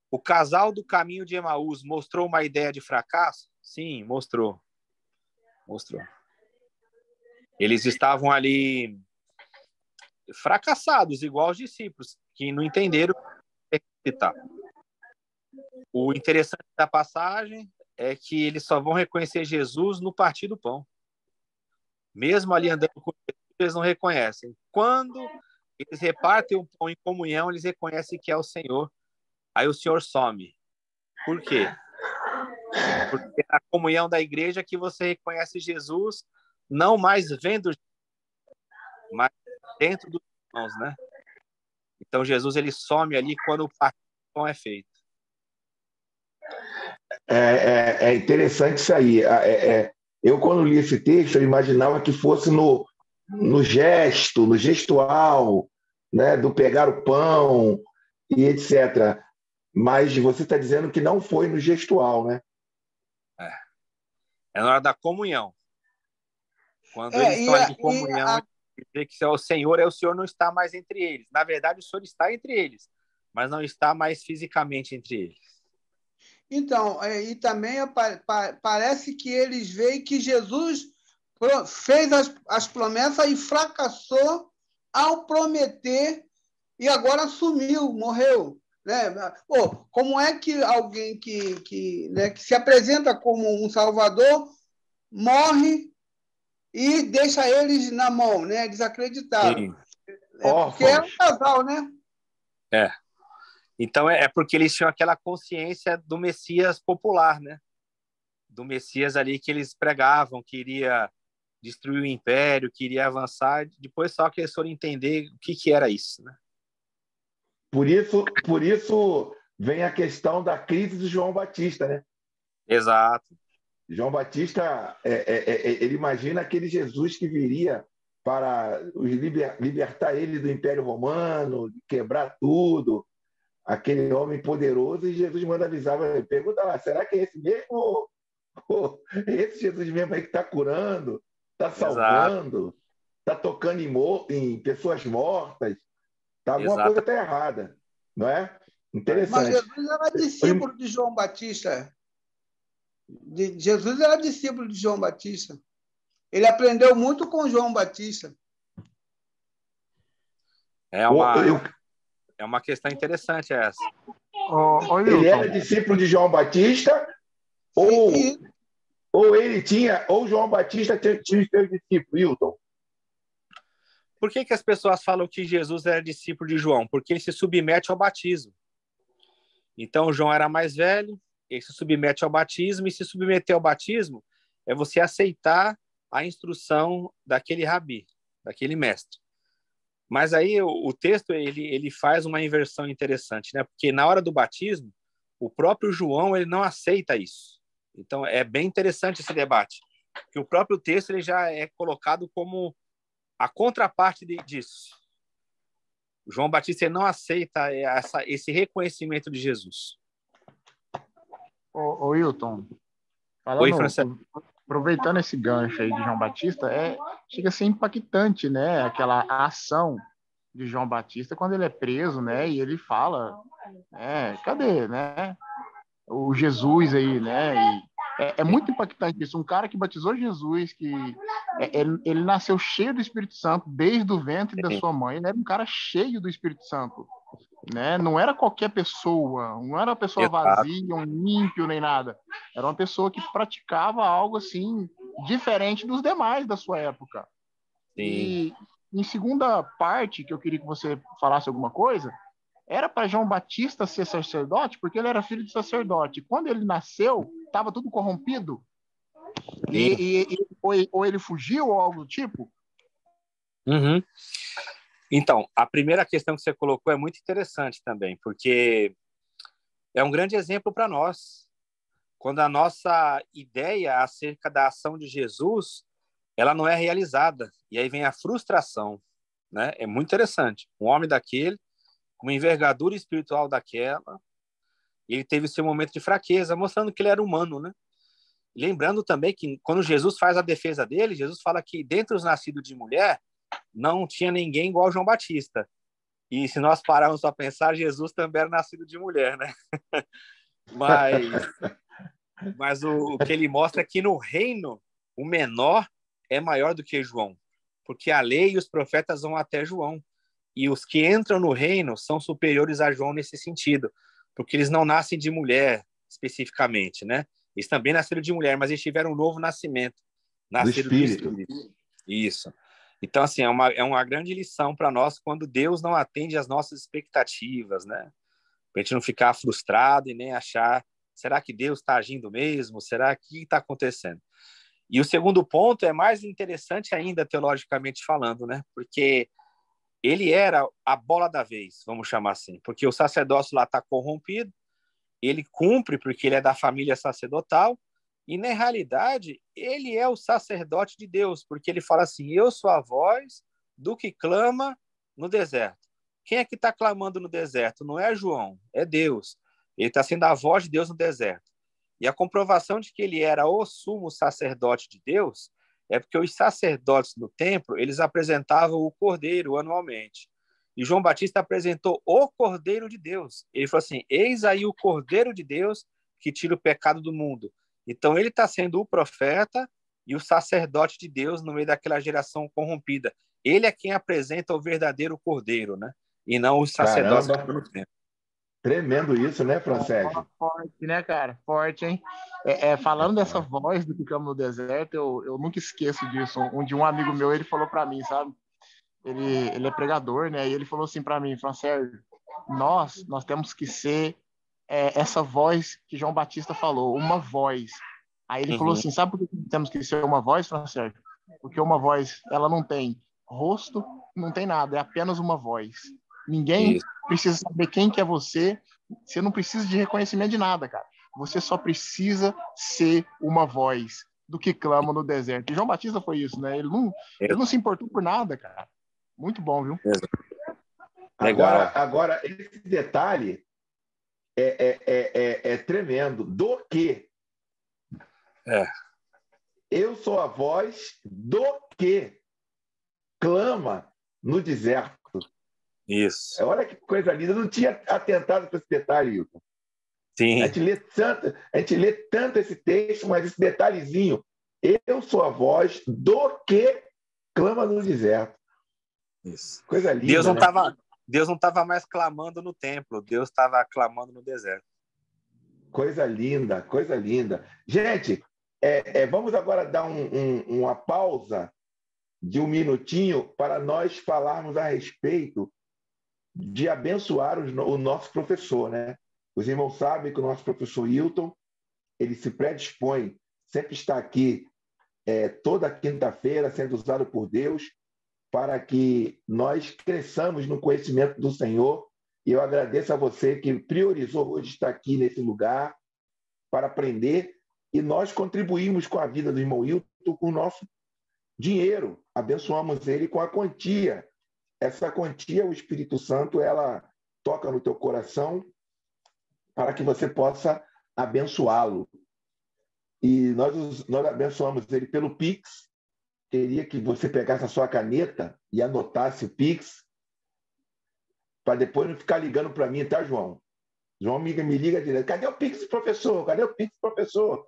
O casal do caminho de Emaús mostrou uma ideia de fracasso? Sim, mostrou. Eles estavam ali fracassados, igual os discípulos, que não entenderam o interessante da passagem é que eles só vão reconhecer Jesus no partir do pão. Mesmo ali andando com Jesus, eles não reconhecem. Quando eles repartem o pão em comunhão, eles reconhecem que é o Senhor. Aí o Senhor some. Por quê? Porque na comunhão da igreja que você reconhece Jesus, não mais vendo, mas dentro dos irmãos, né? Então Jesus ele some ali quando o partir do pão é feito. É interessante isso aí. Eu, quando li esse texto, eu imaginava que fosse no gesto, no gestual, né, do pegar o pão e etc. Mas você está dizendo que não foi no gestual, né? É na hora da comunhão. Quando eles estão ali em comunhão, dizer que é o Senhor não está mais entre eles. Na verdade, o Senhor está entre eles, mas não está mais fisicamente entre eles. Então, e também parece que eles veem que Jesus fez as promessas e fracassou ao prometer e agora sumiu, morreu. Né? Pô, como é que alguém que se apresenta como um salvador morre e deixa eles na mão, né? Desacreditaram. Porque é um casal, né? Então, é porque eles tinham aquela consciência do Messias popular, né? Do Messias ali que eles pregavam, que iria destruir o império, que iria avançar. Depois só que eles foram entender o que era isso, né? Por isso vem a questão da crise de João Batista, né? Exato. João Batista, ele imagina aquele Jesus que viria para libertar ele do Império Romano, quebrar tudo, aquele homem poderoso, e Jesus manda avisar, pergunta lá, será que é esse mesmo? Ou esse Jesus mesmo aí que está curando, está salvando, está tocando em pessoas mortas, alguma coisa está errada, não é? Interessante. Mas Jesus era discípulo de João Batista. Jesus era discípulo de João Batista. Ele aprendeu muito com João Batista. É uma questão interessante essa. Ele era discípulo de João Batista ou ele tinha, ou João Batista tinha os seus discípulos, Hilton? Por que as pessoas falam que Jesus era discípulo de João? Porque ele se submete ao batismo. Então, João era mais velho, ele se submete ao batismo, e se submeter ao batismo é você aceitar a instrução daquele rabi, daquele mestre. Mas aí o texto ele faz uma inversão interessante, né? Porque na hora do batismo, o próprio João ele não aceita isso. Então é bem interessante esse debate, que o próprio texto ele já é colocado como a contraparte disso. O João Batista ele não aceita esse reconhecimento de Jesus. Ô Wilton, Oi, falando, Francesco. aproveitando esse gancho aí de João Batista, chega a ser impactante, né? Aquela ação de João Batista quando ele é preso, né? E ele fala, cadê, né? O Jesus aí, né? E é muito impactante isso. Um cara que batizou Jesus, que ele nasceu cheio do Espírito Santo desde o ventre da sua mãe. Ele era um cara cheio do Espírito Santo, né? Não era qualquer pessoa, não era uma pessoa vazia, um ímpio nem nada. Era uma pessoa que praticava algo assim diferente dos demais da sua época. Sim. E em segunda parte, que eu queria que você falasse alguma coisa, era para João Batista ser sacerdote, porque ele era filho de sacerdote. Quando ele nasceu, estava tudo corrompido. Ou ele fugiu ou algo do tipo. Uhum. Então, a primeira questão que você colocou é muito interessante também, porque é um grande exemplo para nós. Quando a nossa ideia acerca da ação de Jesus, ela não é realizada. E aí vem a frustração, né? É muito interessante. Um homem daquele, com uma envergadura espiritual daquela, ele teve seu momento de fraqueza, mostrando que ele era humano, né? Lembrando também que quando Jesus faz a defesa dele, Jesus fala que dentre os nascidos de mulher, não tinha ninguém igual João Batista. E se nós pararmos para pensar, Jesus também era nascido de mulher, né? Mas o que ele mostra é que no reino, o menor é maior do que João, porque a lei e os profetas vão até João. E os que entram no reino são superiores a João nesse sentido, porque eles não nascem de mulher, especificamente, né? Eles também nasceram de mulher, mas eles tiveram um novo nascimento. Nasceram do Espírito. Isso. Então, assim, é uma grande lição para nós quando Deus não atende às nossas expectativas, né? Para a gente não ficar frustrado e nem achar, será que Deus está agindo mesmo? Será que está acontecendo? E o segundo ponto é mais interessante ainda, teologicamente falando, né? Porque ele era a bola da vez, vamos chamar assim, porque o sacerdócio lá está corrompido, ele cumpre porque ele é da família sacerdotal, e na realidade ele é o sacerdote de Deus, porque ele fala assim, eu sou a voz do que clama no deserto. Quem é que está clamando no deserto? Não é João, é Deus. Ele está sendo a voz de Deus no deserto. E a comprovação de que ele era o sumo sacerdote de Deus é porque os sacerdotes no templo, eles apresentavam o cordeiro anualmente. E João Batista apresentou o Cordeiro de Deus. Ele falou assim, eis aí o Cordeiro de Deus que tira o pecado do mundo. Então ele está sendo o profeta e o sacerdote de Deus no meio daquela geração corrompida. Ele é quem apresenta o verdadeiro Cordeiro, né? E não os sacerdotes que estão no templo. Tremendo isso, né, Francesco? Forte, né, cara? Forte, hein? Falando dessa voz do que clama no deserto, eu nunca esqueço disso. Um amigo meu, ele falou para mim, sabe? Ele é pregador, né? E ele falou assim para mim, Francesco, nós temos que ser essa voz que João Batista falou, uma voz. Aí ele falou assim, sabe por que temos que ser uma voz, Francesco? Porque uma voz, ela não tem rosto, não tem nada, é apenas uma voz. Ninguém precisa saber quem que é você não precisa de reconhecimento de nada, cara. Você só precisa ser uma voz do que clama no deserto. E João Batista foi isso, né? Ele não se importou por nada, cara. Muito bom, viu? Legal. Agora esse detalhe é tremendo. Do que? Eu sou a voz do que clama no deserto. Isso. Olha que coisa linda. Eu não tinha atentado para esse detalhe, Hilton. Sim. A gente lê tanto esse texto, mas esse detalhezinho. Eu sou a voz do que clama no deserto. Isso. Coisa linda. Deus não estava mais clamando no templo, Deus estava clamando no deserto. Coisa linda, coisa linda. Gente, vamos agora dar uma pausa de um minutinho para nós falarmos a respeito de abençoar o nosso professor, né? Os irmãos sabem que o nosso professor Hilton, ele se predispõe, sempre está aqui toda quinta-feira, sendo usado por Deus, para que nós cresçamos no conhecimento do Senhor. E eu agradeço a você que priorizou hoje estar aqui nesse lugar para aprender. E nós contribuímos com a vida do irmão Hilton com o nosso dinheiro. Abençoamos ele com a quantia. Essa quantia, o Espírito Santo, ela toca no teu coração para que você possa abençoá-lo. E nós abençoamos ele pelo Pix. Queria que você pegasse a sua caneta e anotasse o Pix, para depois não ficar ligando para mim, tá, João? João me liga direto. Cadê o Pix, professor? Cadê o Pix, professor?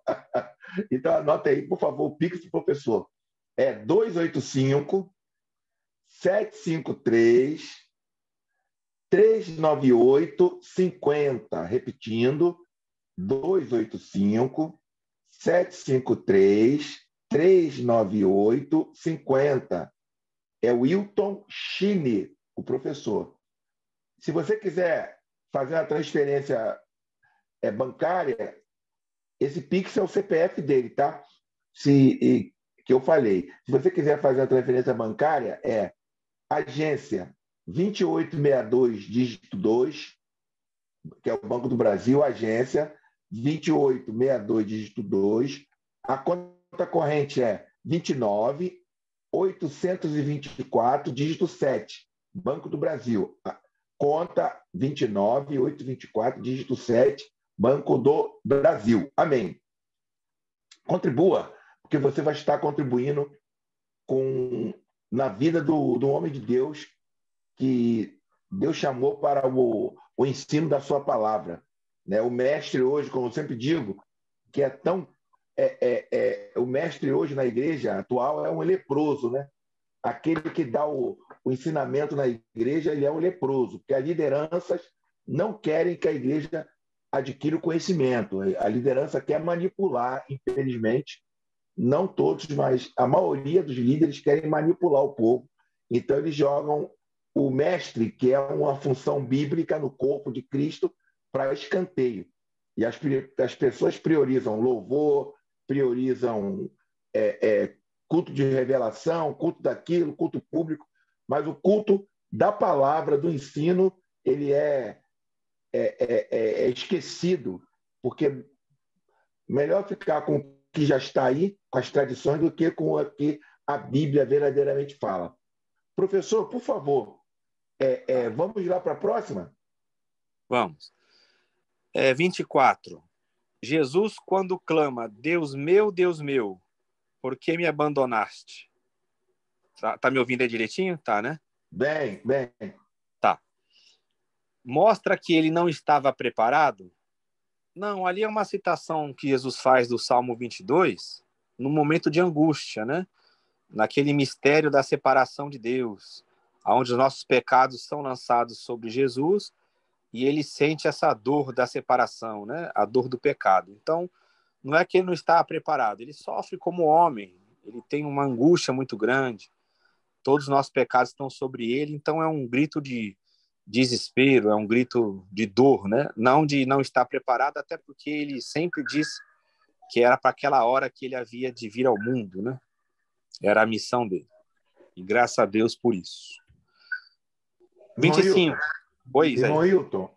Então, anota aí, por favor, o Pix, professor. É 285-753-398-50. Repetindo, 285-753-398-50. É o Wilton Chine, o professor. Se você quiser fazer uma transferência bancária, esse Pix é o CPF dele, tá? Que eu falei. Se você quiser fazer uma transferência bancária, é agência 2862, dígito 2, que é o Banco do Brasil, agência 2862, dígito 2. A conta corrente é 29.824, dígito 7, Banco do Brasil. Conta 29.824, dígito 7, Banco do Brasil. Amém. Contribua, porque você vai estar contribuindo na vida do homem de Deus que Deus chamou para o ensino da sua palavra. Né? O mestre hoje, como eu sempre digo, que é tão... o mestre hoje na igreja atual é um leproso, né? Aquele que dá o ensinamento na igreja, ele é um leproso, porque as lideranças não querem que a igreja adquira o conhecimento. A liderança quer manipular, infelizmente, não todos, mas a maioria dos líderes querem manipular o povo. Então, eles jogam o mestre, que é uma função bíblica no corpo de Cristo, para escanteio. E as pessoas priorizam louvor, priorizam culto de revelação, culto daquilo, culto público, mas o culto da palavra, do ensino, ele é esquecido, porque melhor ficar com o que já está aí, com as tradições, do que com o que a Bíblia verdadeiramente fala. Professor, por favor, vamos lá para a próxima? Vamos. 24. Jesus, quando clama, Deus meu, por que me abandonaste? Tá me ouvindo aí direitinho? Tá, né? Bem. Tá. Mostra que ele não estava preparado? Não, ali é uma citação que Jesus faz do Salmo 22, no momento de angústia, né? Naquele mistério da separação de Deus, onde os nossos pecados são lançados sobre Jesus e ele sente essa dor da separação, né? A dor do pecado. Então, não é que ele não está preparado, ele sofre como homem, ele tem uma angústia muito grande, todos os nossos pecados estão sobre ele, então é um grito de desespero, é um grito de dor, né? Não de não estar preparado, até porque ele sempre disse que era para aquela hora que ele havia de vir ao mundo, né? Era a missão dele. E graças a Deus por isso. 25. Oi, Zé. Irmão Hilton,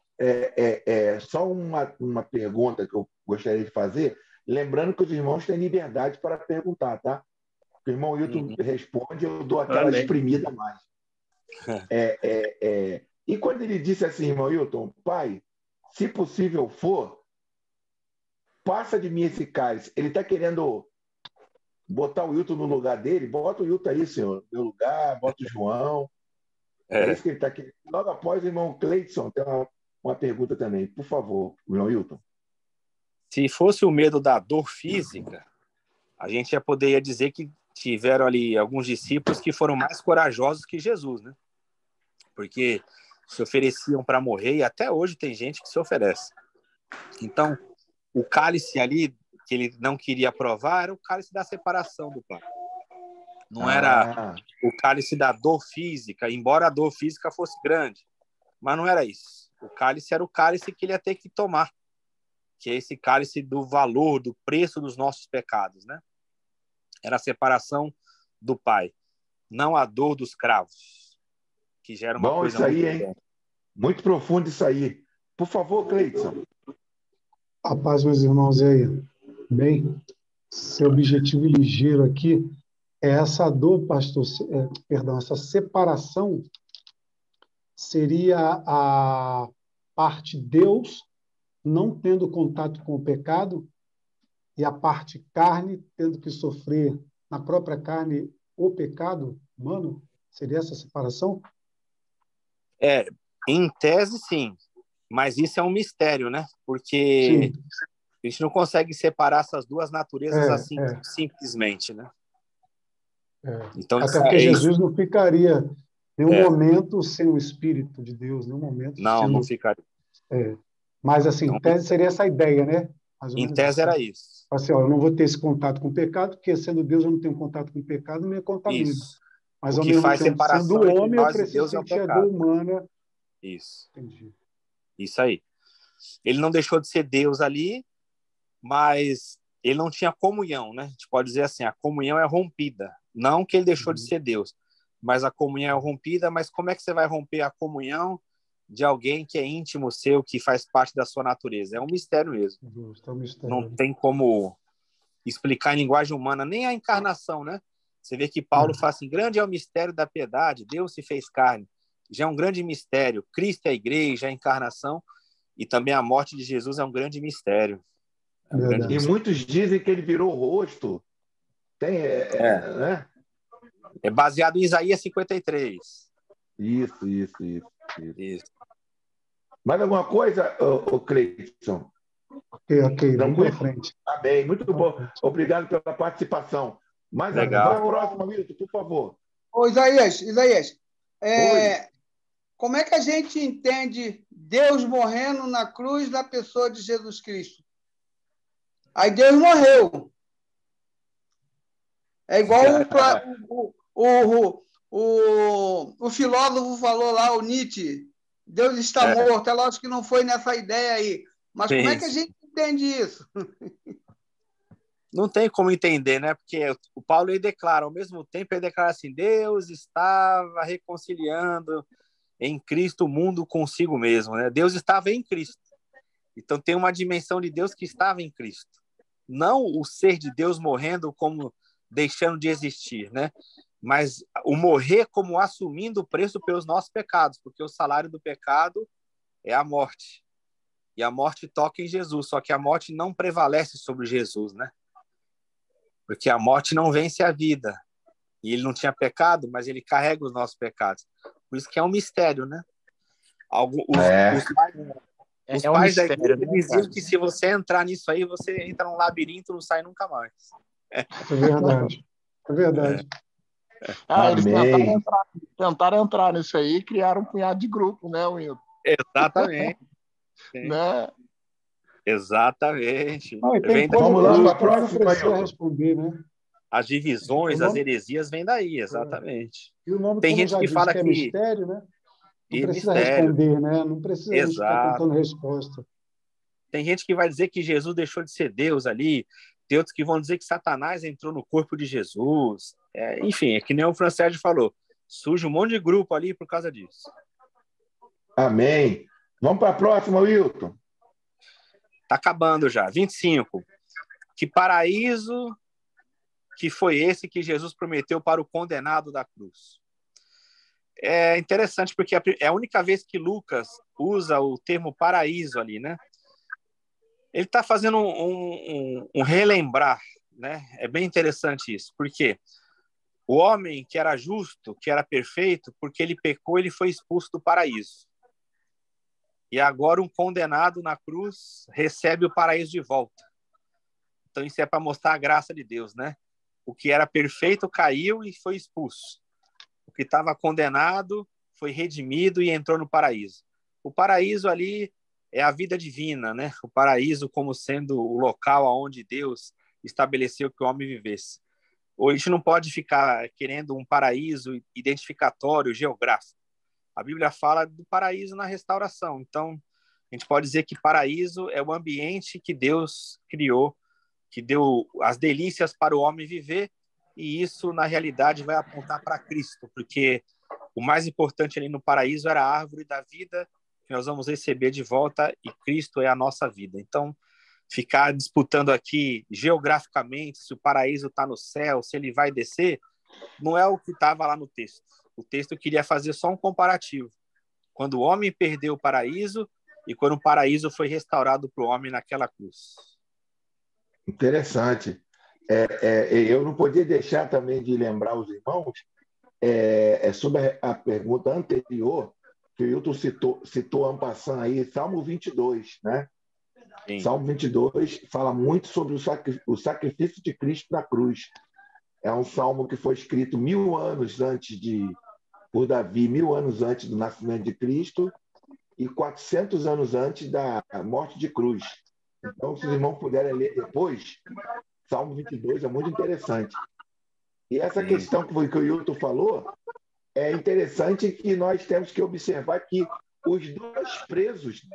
só uma pergunta que eu gostaria de fazer, lembrando que os irmãos têm liberdade para perguntar, tá? O irmão Hilton responde, eu dou aquela espremida a mais. E quando ele disse assim, irmão Hilton, pai, se possível for, passa de mim esse cálice. Ele está querendo botar o Hilton no lugar dele? Bota o Hilton aí, senhor, no meu lugar, bota o João. É isso que ele está querendo. Logo após, o irmão Cleidson tem uma pergunta também. Por favor, irmão Hilton. Se fosse o medo da dor física, a gente já poderia dizer que tiveram ali alguns discípulos que foram mais corajosos que Jesus, né? Porque se ofereciam para morrer, e até hoje tem gente que se oferece. Então, o cálice ali, que ele não queria provar, era o cálice da separação do Pai. Não era o cálice da dor física, embora a dor física fosse grande. Mas não era isso. O cálice era o cálice que ele ia ter que tomar, que é esse cálice do valor, do preço dos nossos pecados, né? Era a separação do Pai. não a dor dos cravos, que gera uma Bom coisa isso aí, muito hein? grande. Muito profundo isso aí. Por favor, Cleiton. A paz, meus irmãos, e aí? Bem, seu objetivo ligeiro aqui é essa dor, pastor, perdão, essa separação seria a parte Deus não tendo contato com o pecado e a parte carne tendo que sofrer na própria carne o pecado humano? Seria essa separação? Em tese, sim. Mas isso é um mistério, né? Porque Sim, a gente não consegue separar essas duas naturezas assim é. simplesmente, né? É. Então, Até porque isso Jesus não ficaria nenhum é, momento sem o Espírito de Deus, nenhum momento não sendo. fica. Mas, assim, Então, em tese seria essa ideia, né? Mais ou em menos tese isso, né? era isso. Assim, ó, eu não vou ter esse contato com o pecado, porque sendo Deus eu não tenho contato com o pecado, não me contamino. Isso. Mas, O ao que mesmo faz tempo, sendo separação entre homem, eu nós e preciso Deus é o sentir a dor pecado. humana. Isso. Entendi. Isso aí. Ele não deixou de ser Deus ali, mas ele não tinha comunhão, né? A gente pode dizer assim, a comunhão é rompida. Não que ele deixou de ser Deus, mas a comunhão é rompida. Mas como é que você vai romper a comunhão de alguém que é íntimo seu, que faz parte da sua natureza? É um mistério mesmo. Justo, é um Não mistério. tem como explicar em linguagem humana, nem a encarnação, né? Você vê que Paulo fala assim, grande é o mistério da piedade, Deus se fez carne. Já é um grande mistério. Cristo é a igreja, a encarnação, e também a morte de Jesus é um grande mistério. É um grande E Verdade. mistério. muitos dizem que ele virou o rosto. Tem, né? É baseado em Isaías 53. Isso. Isso. Mais alguma coisa, Cleiton? Ok, vamos para Tranquilo? frente. Tá bem, muito Vamos bom. pra frente. Obrigado pela participação. Mas Legal. vai a próxima, Milton, por favor. Ô, Isaías, Oi. como é que a gente entende Deus morrendo na cruz na pessoa de Jesus Cristo? Aí Deus morreu. É igual o filósofo falou lá, o Nietzsche. Deus está morto. É lógico que não foi nessa ideia aí. Mas como é Sim, que a sim. gente entende isso? Não tem como entender, né? Porque o Paulo ele declara, ao mesmo tempo, ele declara assim: Deus estava reconciliando em Cristo o mundo consigo mesmo, né? Deus estava em Cristo. Então tem uma dimensão de Deus que estava em Cristo. Não o ser de Deus morrendo como deixando de existir, né? Mas o morrer como assumindo o preço pelos nossos pecados, porque o salário do pecado é a morte. E a morte toca em Jesus, só que a morte não prevalece sobre Jesus, né? Porque a morte não vence a vida. E ele não tinha pecado, mas ele carrega os nossos pecados. Por isso que é um mistério, né? Os É um pais da mistério, igreja né, diziam cara? que se você entrar nisso aí, você entra num labirinto e não sai nunca mais. É verdade. É verdade. Eles Amém. tentaram entrar nisso aí e criaram um punhado de grupo, né, Will? Exatamente. Né? Exatamente. Não, e tem Vem coisa Vamos que a lá para a gente não próxima, precisa Milton. responder, né? as O divisões, as nome, heresias vêm daí, exatamente. e o nome, Tem como gente já que disse, fala que é que mistério, né? Não e precisa mistério, responder, né? Não precisa a gente ficar exato. tentando resposta. Tem gente que vai dizer que Jesus deixou de ser Deus ali. Tem outros que vão dizer que Satanás entrou no corpo de Jesus. Enfim, é que nem o Francérgio falou. Surge um monte de grupo ali por causa disso. Amém. Vamos para a próxima, Wilton. Tá acabando já. 25. Que paraíso que foi esse que Jesus prometeu para o condenado da cruz? É interessante porque é a única vez que Lucas usa o termo paraíso ali, né? Ele está fazendo um relembrar, né? É bem interessante isso, porque o homem que era justo, que era perfeito, porque ele pecou, ele foi expulso do paraíso. E agora um condenado na cruz recebe o paraíso de volta. Então isso é para mostrar a graça de Deus, né? O que era perfeito caiu e foi expulso. O que estava condenado foi redimido e entrou no paraíso. O paraíso ali é a vida divina, né? O paraíso como sendo o local onde Deus estabeleceu que o homem vivesse. Hoje a gente não pode ficar querendo um paraíso identificatório, geográfico. A Bíblia fala do paraíso na restauração. Então, a gente pode dizer que paraíso é o ambiente que Deus criou, que deu as delícias para o homem viver, e isso, na realidade, vai apontar para Cristo, porque o mais importante ali no paraíso era a árvore da vida, que nós vamos receber de volta, e Cristo é a nossa vida. Então, ficar disputando aqui geograficamente se o paraíso está no céu, se ele vai descer, não é o que estava lá no texto. O texto queria fazer só um comparativo. Quando o homem perdeu o paraíso e quando o paraíso foi restaurado para o homem naquela cruz. Interessante. Eu não podia deixar também de lembrar os irmãos sobre a pergunta anterior, que o Hilton citou en passant aí, Salmo 22, né? Sim. Salmo 22 fala muito sobre o sacrifício de Cristo na cruz. É um salmo que foi escrito 1000 anos por Davi, 1000 anos antes do nascimento de Cristo e 400 anos antes da morte de cruz. Então, se os irmãos puderem ler depois, Salmo 22 é muito interessante. E essa questão que o Hilton falou, é interessante que nós temos que observar que os dois presos,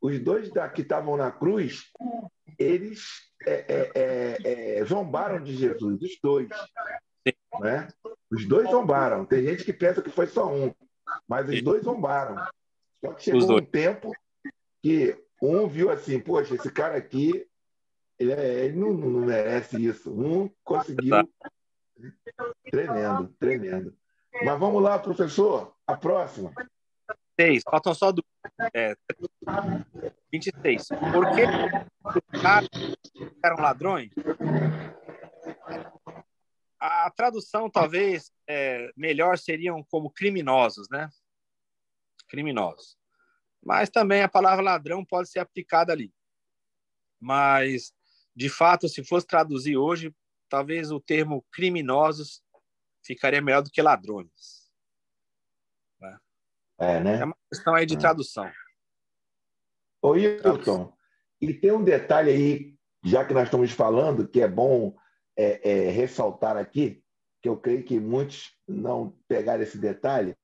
os dois que estavam na cruz, eles zombaram de Jesus, os dois. Né? Os dois zombaram. Tem gente que pensa que foi só um, mas os dois zombaram. Só que chegou um tempo que um viu assim, poxa, esse cara aqui, ele não merece isso. Um conseguiu. Tremendo, tremendo. Mas vamos lá, professor. A próxima. 6. Faltam só 26. Por que os caras eram ladrões? A tradução, talvez, melhor seriam como criminosos, né? Criminosos. Mas também a palavra ladrão pode ser aplicada ali. Mas, de fato, se fosse traduzir hoje, talvez o termo criminosos ficaria melhor do que ladrões. Né? Né? É uma questão aí de tradução. Ô, Hilton, e tem um detalhe aí, já que nós estamos falando, que é bom ressaltar aqui, que eu creio que muitos não pegaram esse detalhe,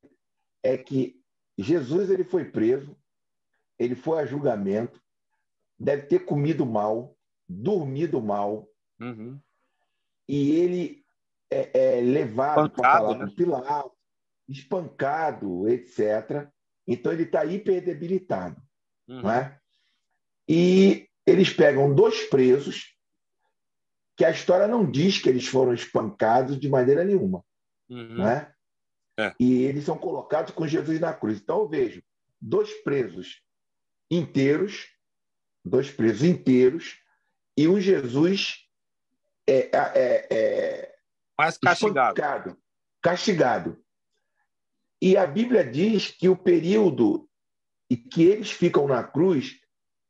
é que Jesus ele foi preso, ele foi a julgamento, deve ter comido mal, dormido mal, e ele levado para falar com Pilatos, espancado, etc. Então ele está hiperdebilitado. Não é? E eles pegam dois presos, que a história não diz que eles foram espancados de maneira nenhuma. Não é? E eles são colocados com Jesus na cruz. Então eu vejo dois presos inteiros e um Jesus mais castigado. E a Bíblia diz que o período e que eles ficam na cruz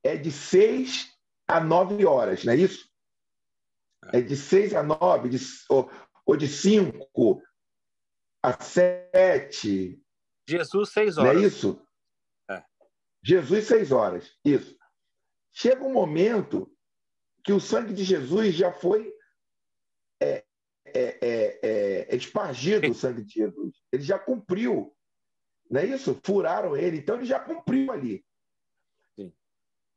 é de 6 a 9 horas, não é isso? É de 6 a 9, ou de 5 a 7. Jesus, 6 horas. Não é isso? Jesus, 6 horas, isso. Chega um momento que o sangue de Jesus já foi espargido, o sangue de Jesus. Ele já cumpriu, não é isso? Furaram ele, então ele já cumpriu ali. Sim.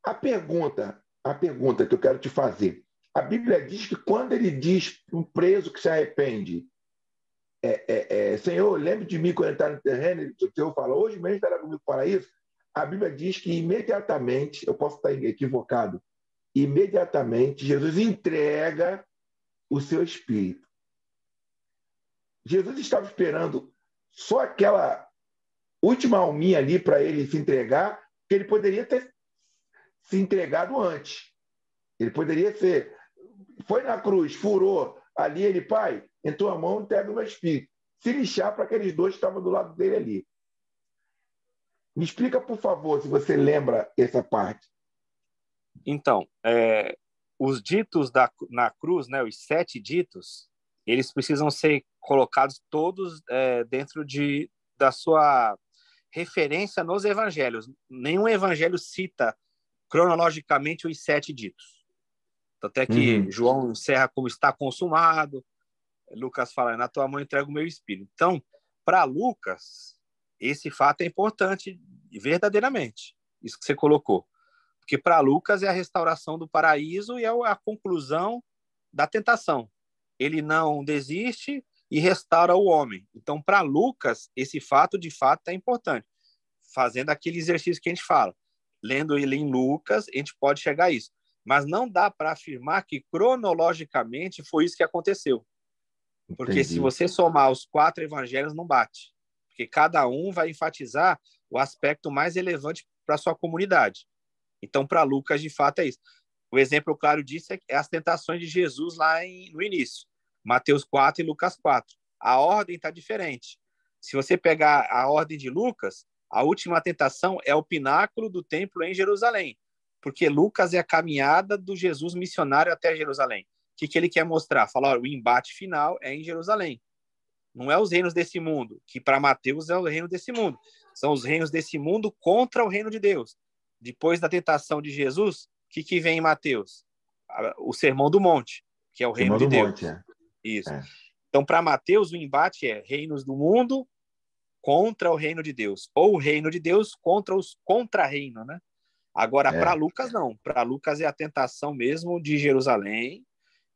A pergunta que eu quero te fazer, a Bíblia diz que quando ele diz para um preso que se arrepende, Senhor, lembre de mim quando entrar no terreno, o Senhor fala, hoje mesmo estará comigo para isso. A Bíblia diz que imediatamente, eu posso estar equivocado, imediatamente Jesus entrega o seu espírito. Jesus estava esperando só aquela última alminha ali para ele se entregar, que ele poderia ter se entregado antes. Ele poderia ser... Foi na cruz, furou. Ali ele, Pai, em tua mão entrega o meu espírito. Se lixar para aqueles dois que estavam do lado dele ali. Me explica, por favor, se você lembra essa parte. Então, os ditos na cruz, né, os 7 ditos, eles precisam ser colocados todos dentro da sua referência nos evangelhos. Nenhum evangelho cita cronologicamente os 7 ditos. Até que João encerra como está consumado, Lucas fala, na tua mão entrego o meu espírito. Então, para Lucas, esse fato é importante verdadeiramente, isso que você colocou. Porque para Lucas é a restauração do paraíso e é a conclusão da tentação. ele não desiste e restaura o homem. Então, para Lucas, esse fato, de fato, é importante. Fazendo aquele exercício que a gente fala. Lendo ele em Lucas, a gente pode chegar a isso. Mas não dá para afirmar que, cronologicamente, foi isso que aconteceu. Porque Entendi. se você somar os 4 evangelhos, não bate. Porque cada um vai enfatizar o aspecto mais relevante para a sua comunidade. Então, para Lucas, de fato, é isso. O exemplo claro disso é as tentações de Jesus lá no início. Mateus 4 e Lucas 4. A ordem está diferente. Se você pegar a ordem de Lucas, a última tentação é o pináculo do templo em Jerusalém. Porque Lucas é a caminhada do Jesus missionário até Jerusalém. O que ele quer mostrar? Falar, o embate final é em Jerusalém. Não é os reinos desse mundo, que para Mateus é o reino desse mundo. São os reinos desse mundo contra o reino de Deus. Depois da tentação de Jesus, o que vem em Mateus? O Sermão do Monte, que é o reino de Deus. Monte, é. Isso. É. Então, para Mateus, o embate é reinos do mundo contra o reino de Deus, ou o reino de Deus contra os contra-reino, né? Agora, para Lucas, não. Para Lucas é a tentação mesmo de Jerusalém,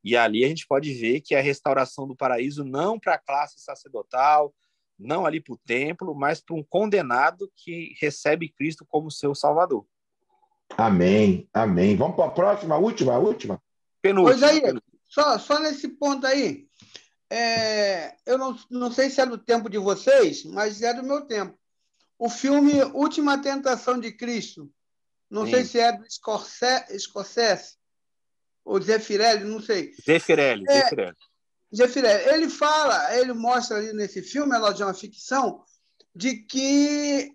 e ali a gente pode ver que é a restauração do paraíso não para a classe sacerdotal, não ali para o templo, mas para um condenado que recebe Cristo como seu Salvador. Amém, amém. Vamos para a próxima, a última? Pois aí, Penúltima. só nesse ponto aí, eu não sei se é do tempo de vocês, mas é do meu tempo. O filme Última Tentação de Cristo, não sei se é do Scorsese ou Zeffirelli, não sei. Zeffirelli. Zeffirelli, ele mostra ali nesse filme, ela de uma ficção, de que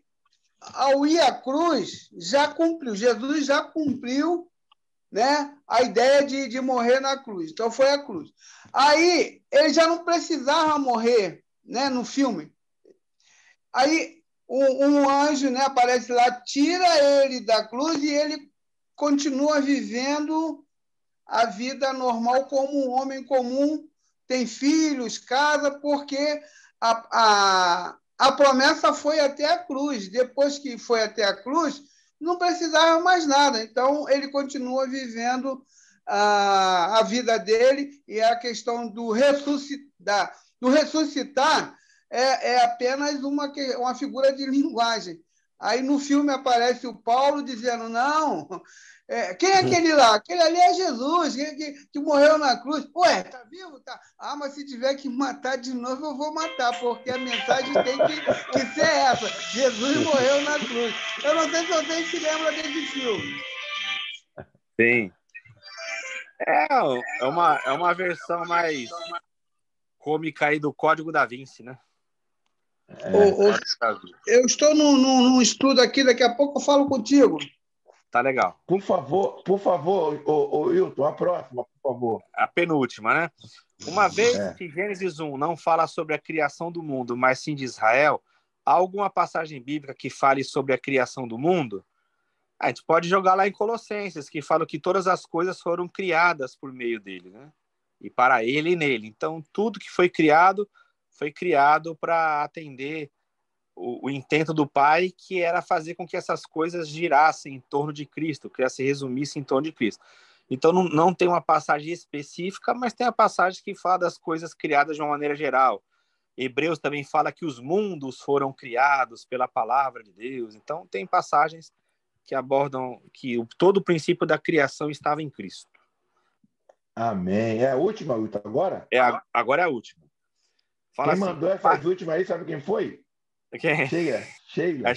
ao ir à cruz, Jesus já cumpriu, né, a ideia de morrer na cruz. Então, foi a cruz. Aí, ele já não precisava morrer, né, no filme. Aí, um anjo, né, aparece lá, tira ele da cruz e ele continua vivendo a vida normal como um homem comum, tem filhos, casa, porque a promessa foi até a cruz. Depois que foi até a cruz, não precisava mais nada. Então, ele continua vivendo a vida dele, e a questão do ressuscitar. Do ressuscitar é apenas uma figura de linguagem. Aí, no filme, aparece o Paulo dizendo, não, quem é aquele lá? Aquele ali é Jesus, que morreu na cruz. Ué, tá vivo? Tá. Ah, mas se tiver que matar de novo, eu vou matar, porque a mensagem tem que ser essa. Jesus morreu na cruz. Eu não sei se vocês se lembram desse filme. Sim. É uma versão mais cômica aí do Código da Vinci, né? Eu estou num estudo aqui, daqui a pouco eu falo contigo. Tá legal. Por favor, Hilton, a próxima, por favor. A penúltima, né? Uma vez que Gênesis 1 não fala sobre a criação do mundo, mas sim de Israel, há alguma passagem bíblica que fale sobre a criação do mundo? A gente pode jogar lá em Colossenses, que fala que todas as coisas foram criadas por meio dele, né? E para ele e nele. Então, tudo que foi criado para atender o intento do Pai, que era fazer com que essas coisas girassem em torno de Cristo, que se resumisse em torno de Cristo. Então, não tem uma passagem específica, mas tem a passagem que fala das coisas criadas de uma maneira geral. Hebreus também fala que os mundos foram criados pela palavra de Deus. Então, tem passagens que abordam que todo o princípio da criação estava em Cristo. Amém. É a última, Hilton, agora? Agora é a última. Fala quem mandou essas últimas aí, sabe quem foi? Quem? Sheila.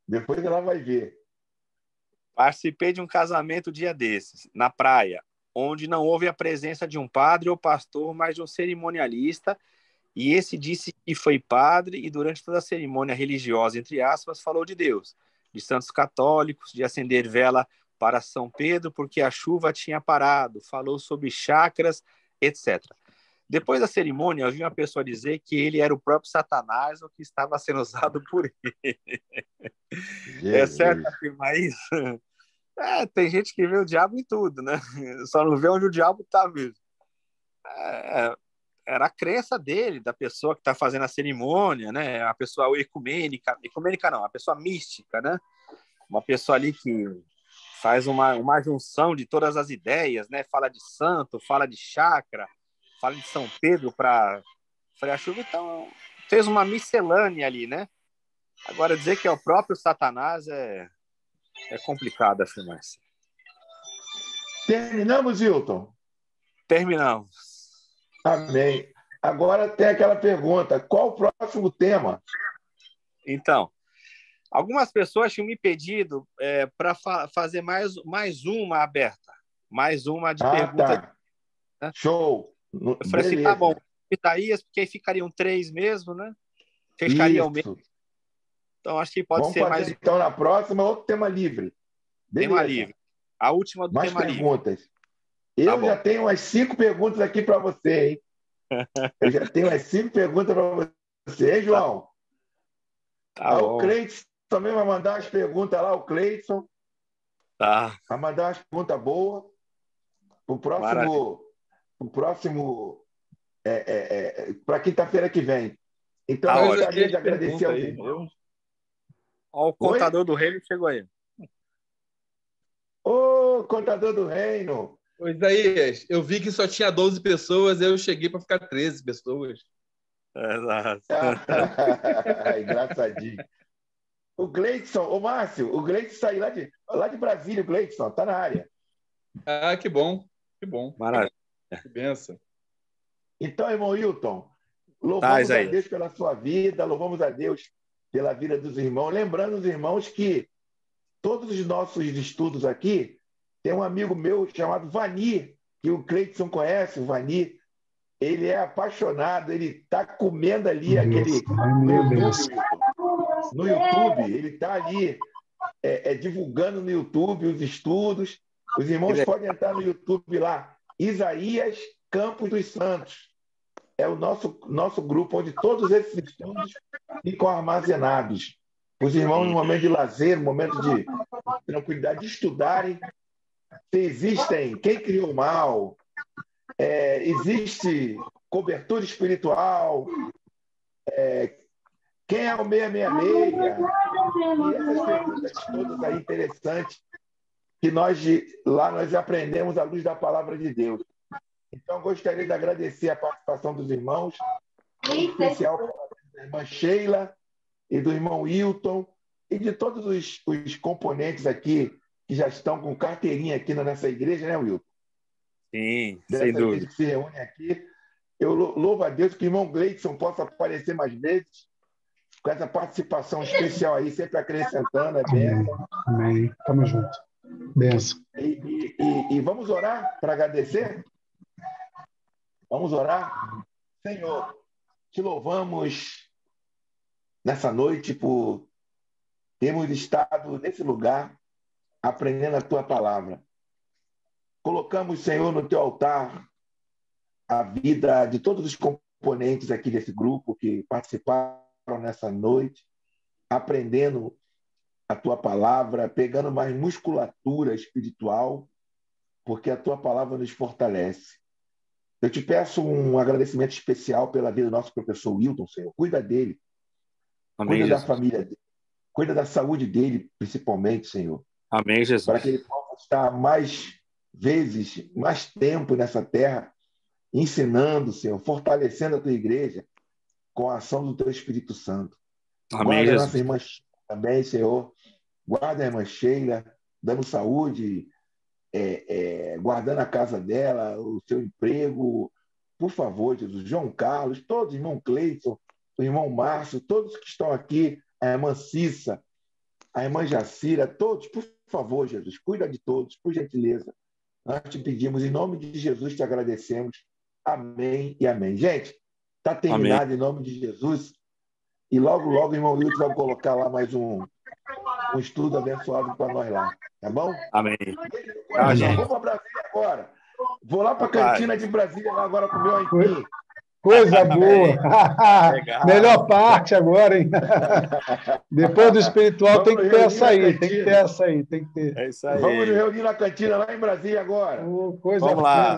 Depois ela vai ver. Participei de um casamento dia desses, na praia, onde não houve a presença de um padre ou pastor, mas de um cerimonialista, e esse disse que foi padre e durante toda a cerimônia religiosa, entre aspas, falou de Deus, de santos católicos, de acender vela para São Pedro, porque a chuva tinha parado, falou sobre chakras, etc. Depois da cerimônia, eu vi uma pessoa dizer que ele era o próprio Satanás, ou que estava sendo usado por ele. É certo afirmar isso? Tem gente que vê o diabo em tudo, né? Só não vê onde o diabo está mesmo. Era a crença dele, da pessoa que está fazendo a cerimônia, né? A pessoa ecumênica não, a pessoa mística, né? Uma pessoa ali que faz uma junção de todas as ideias, né? Fala de santo, fala de chácara, fala de São Pedro para Frei Chuva, então fez uma miscelânea ali, né? Agora, dizer que é o próprio Satanás é complicado afirmar isso. Terminamos, Hilton? Terminamos. Amém. Agora tem aquela pergunta, qual o próximo tema? Então, algumas pessoas tinham me pedido para fazer mais uma aberta, mais uma de perguntas. Tá. Né? Show. Eu falei assim, tá bom, Isaías, porque aí ficariam 3 mesmo, né? Fechariam mesmo. Então, acho que pode ser mais... Vamos fazer, então, na próxima, outro tema livre. Beleza. Tema livre. A última do mais tema perguntas. livre. Eu já tenho umas 5 perguntas aqui para você, hein? Eu já tenho umas 5 perguntas para você, hein, João? O Cleiton também vai mandar as perguntas lá, o Cleiton. Tá. Vai mandar umas perguntas boas para o próximo para quinta-feira que vem. Então, eu gostaria de agradecer aos irmãos. Ó, o contador do reino chegou aí. Ô, contador do reino! Ô, Isaías, eu vi que só tinha 12 pessoas, eu cheguei para ficar 13 pessoas. Exato. Engraçadinho. O Gleidson, o Márcio, o Gleidson saiu lá de Brasília, o Gleidson, está na área. Ah, que bom, que bom. Maravilha. Que benção. Então, irmão Hilton, louvamos a Deus pela sua vida, louvamos a Deus pela vida dos irmãos. Lembrando os irmãos que todos os nossos estudos aqui, tem um amigo meu chamado Vani, que o Cleiton conhece, o Vani. Ele é apaixonado, ele está comendo ali no YouTube, ele está ali divulgando no YouTube os estudos. Os irmãos podem entrar no YouTube lá, Isaías Campos dos Santos. É o nosso grupo, onde todos esses estudos ficam armazenados. Os irmãos, no momento de lazer, no momento de tranquilidade, de estudarem, se existem, quem criou o mal, existe cobertura espiritual, quem é o 666, e essas perguntas todas aí interessantes que nós aprendemos à luz da palavra de Deus. Então, gostaria de agradecer a participação dos irmãos, em especial da irmã Sheila e do irmão Hilton e de todos os componentes aqui que já estão com carteirinha aqui nessa igreja, né, Wilton? Sim, sem dúvida. Que se reúne aqui. Eu louvo a Deus que o irmão Gleidson possa aparecer mais vezes, com essa participação especial aí, sempre acrescentando, benção. Amém. Tamo junto. Benção. E vamos orar para agradecer? Vamos orar? Senhor, te louvamos nessa noite por termos estado nesse lugar aprendendo a tua palavra. Colocamos, Senhor, no teu altar a vida de todos os componentes aqui desse grupo que participaram nessa noite, aprendendo a tua palavra, pegando mais musculatura espiritual, porque a tua palavra nos fortalece. Eu te peço um agradecimento especial pela vida do nosso professor Wilton, Senhor. Cuida dele. Amém, cuida Jesus. Da família dele. Cuida da saúde dele, principalmente, Senhor. Amém, Jesus. Para que ele possa estar mais vezes, mais tempo nessa terra, ensinando, Senhor, fortalecendo a tua igreja com a ação do teu Espírito Santo. Amém, Guarda Jesus. a nossa irmã também, Senhor. Guarda a irmã Sheila, dando saúde, guardando a casa dela, o seu emprego. Por favor, Jesus. João Carlos, todos, irmão Cleiton, o irmão Márcio, todos que estão aqui, a irmã Cissa, a irmã Jacira, todos, por favor, Jesus, cuida de todos, por gentileza. Nós te pedimos, em nome de Jesus, te agradecemos. Amém e amém. Gente, está terminado amém. Em nome de Jesus. E logo, logo, o irmão Wilton vai colocar lá mais um estudo abençoado para nós lá. Tá bom? Amém. Vou para Brasília agora. Vou lá para a cantina de Brasília lá agora com o meu aipim. Coisa boa. Melhor parte agora, hein? Depois do espiritual tem que ter essa aí. Tem que ter essa aí. Tem que ter. É isso aí. Vamos nos reunir na cantina lá em Brasília agora. Coisa Vamos lá.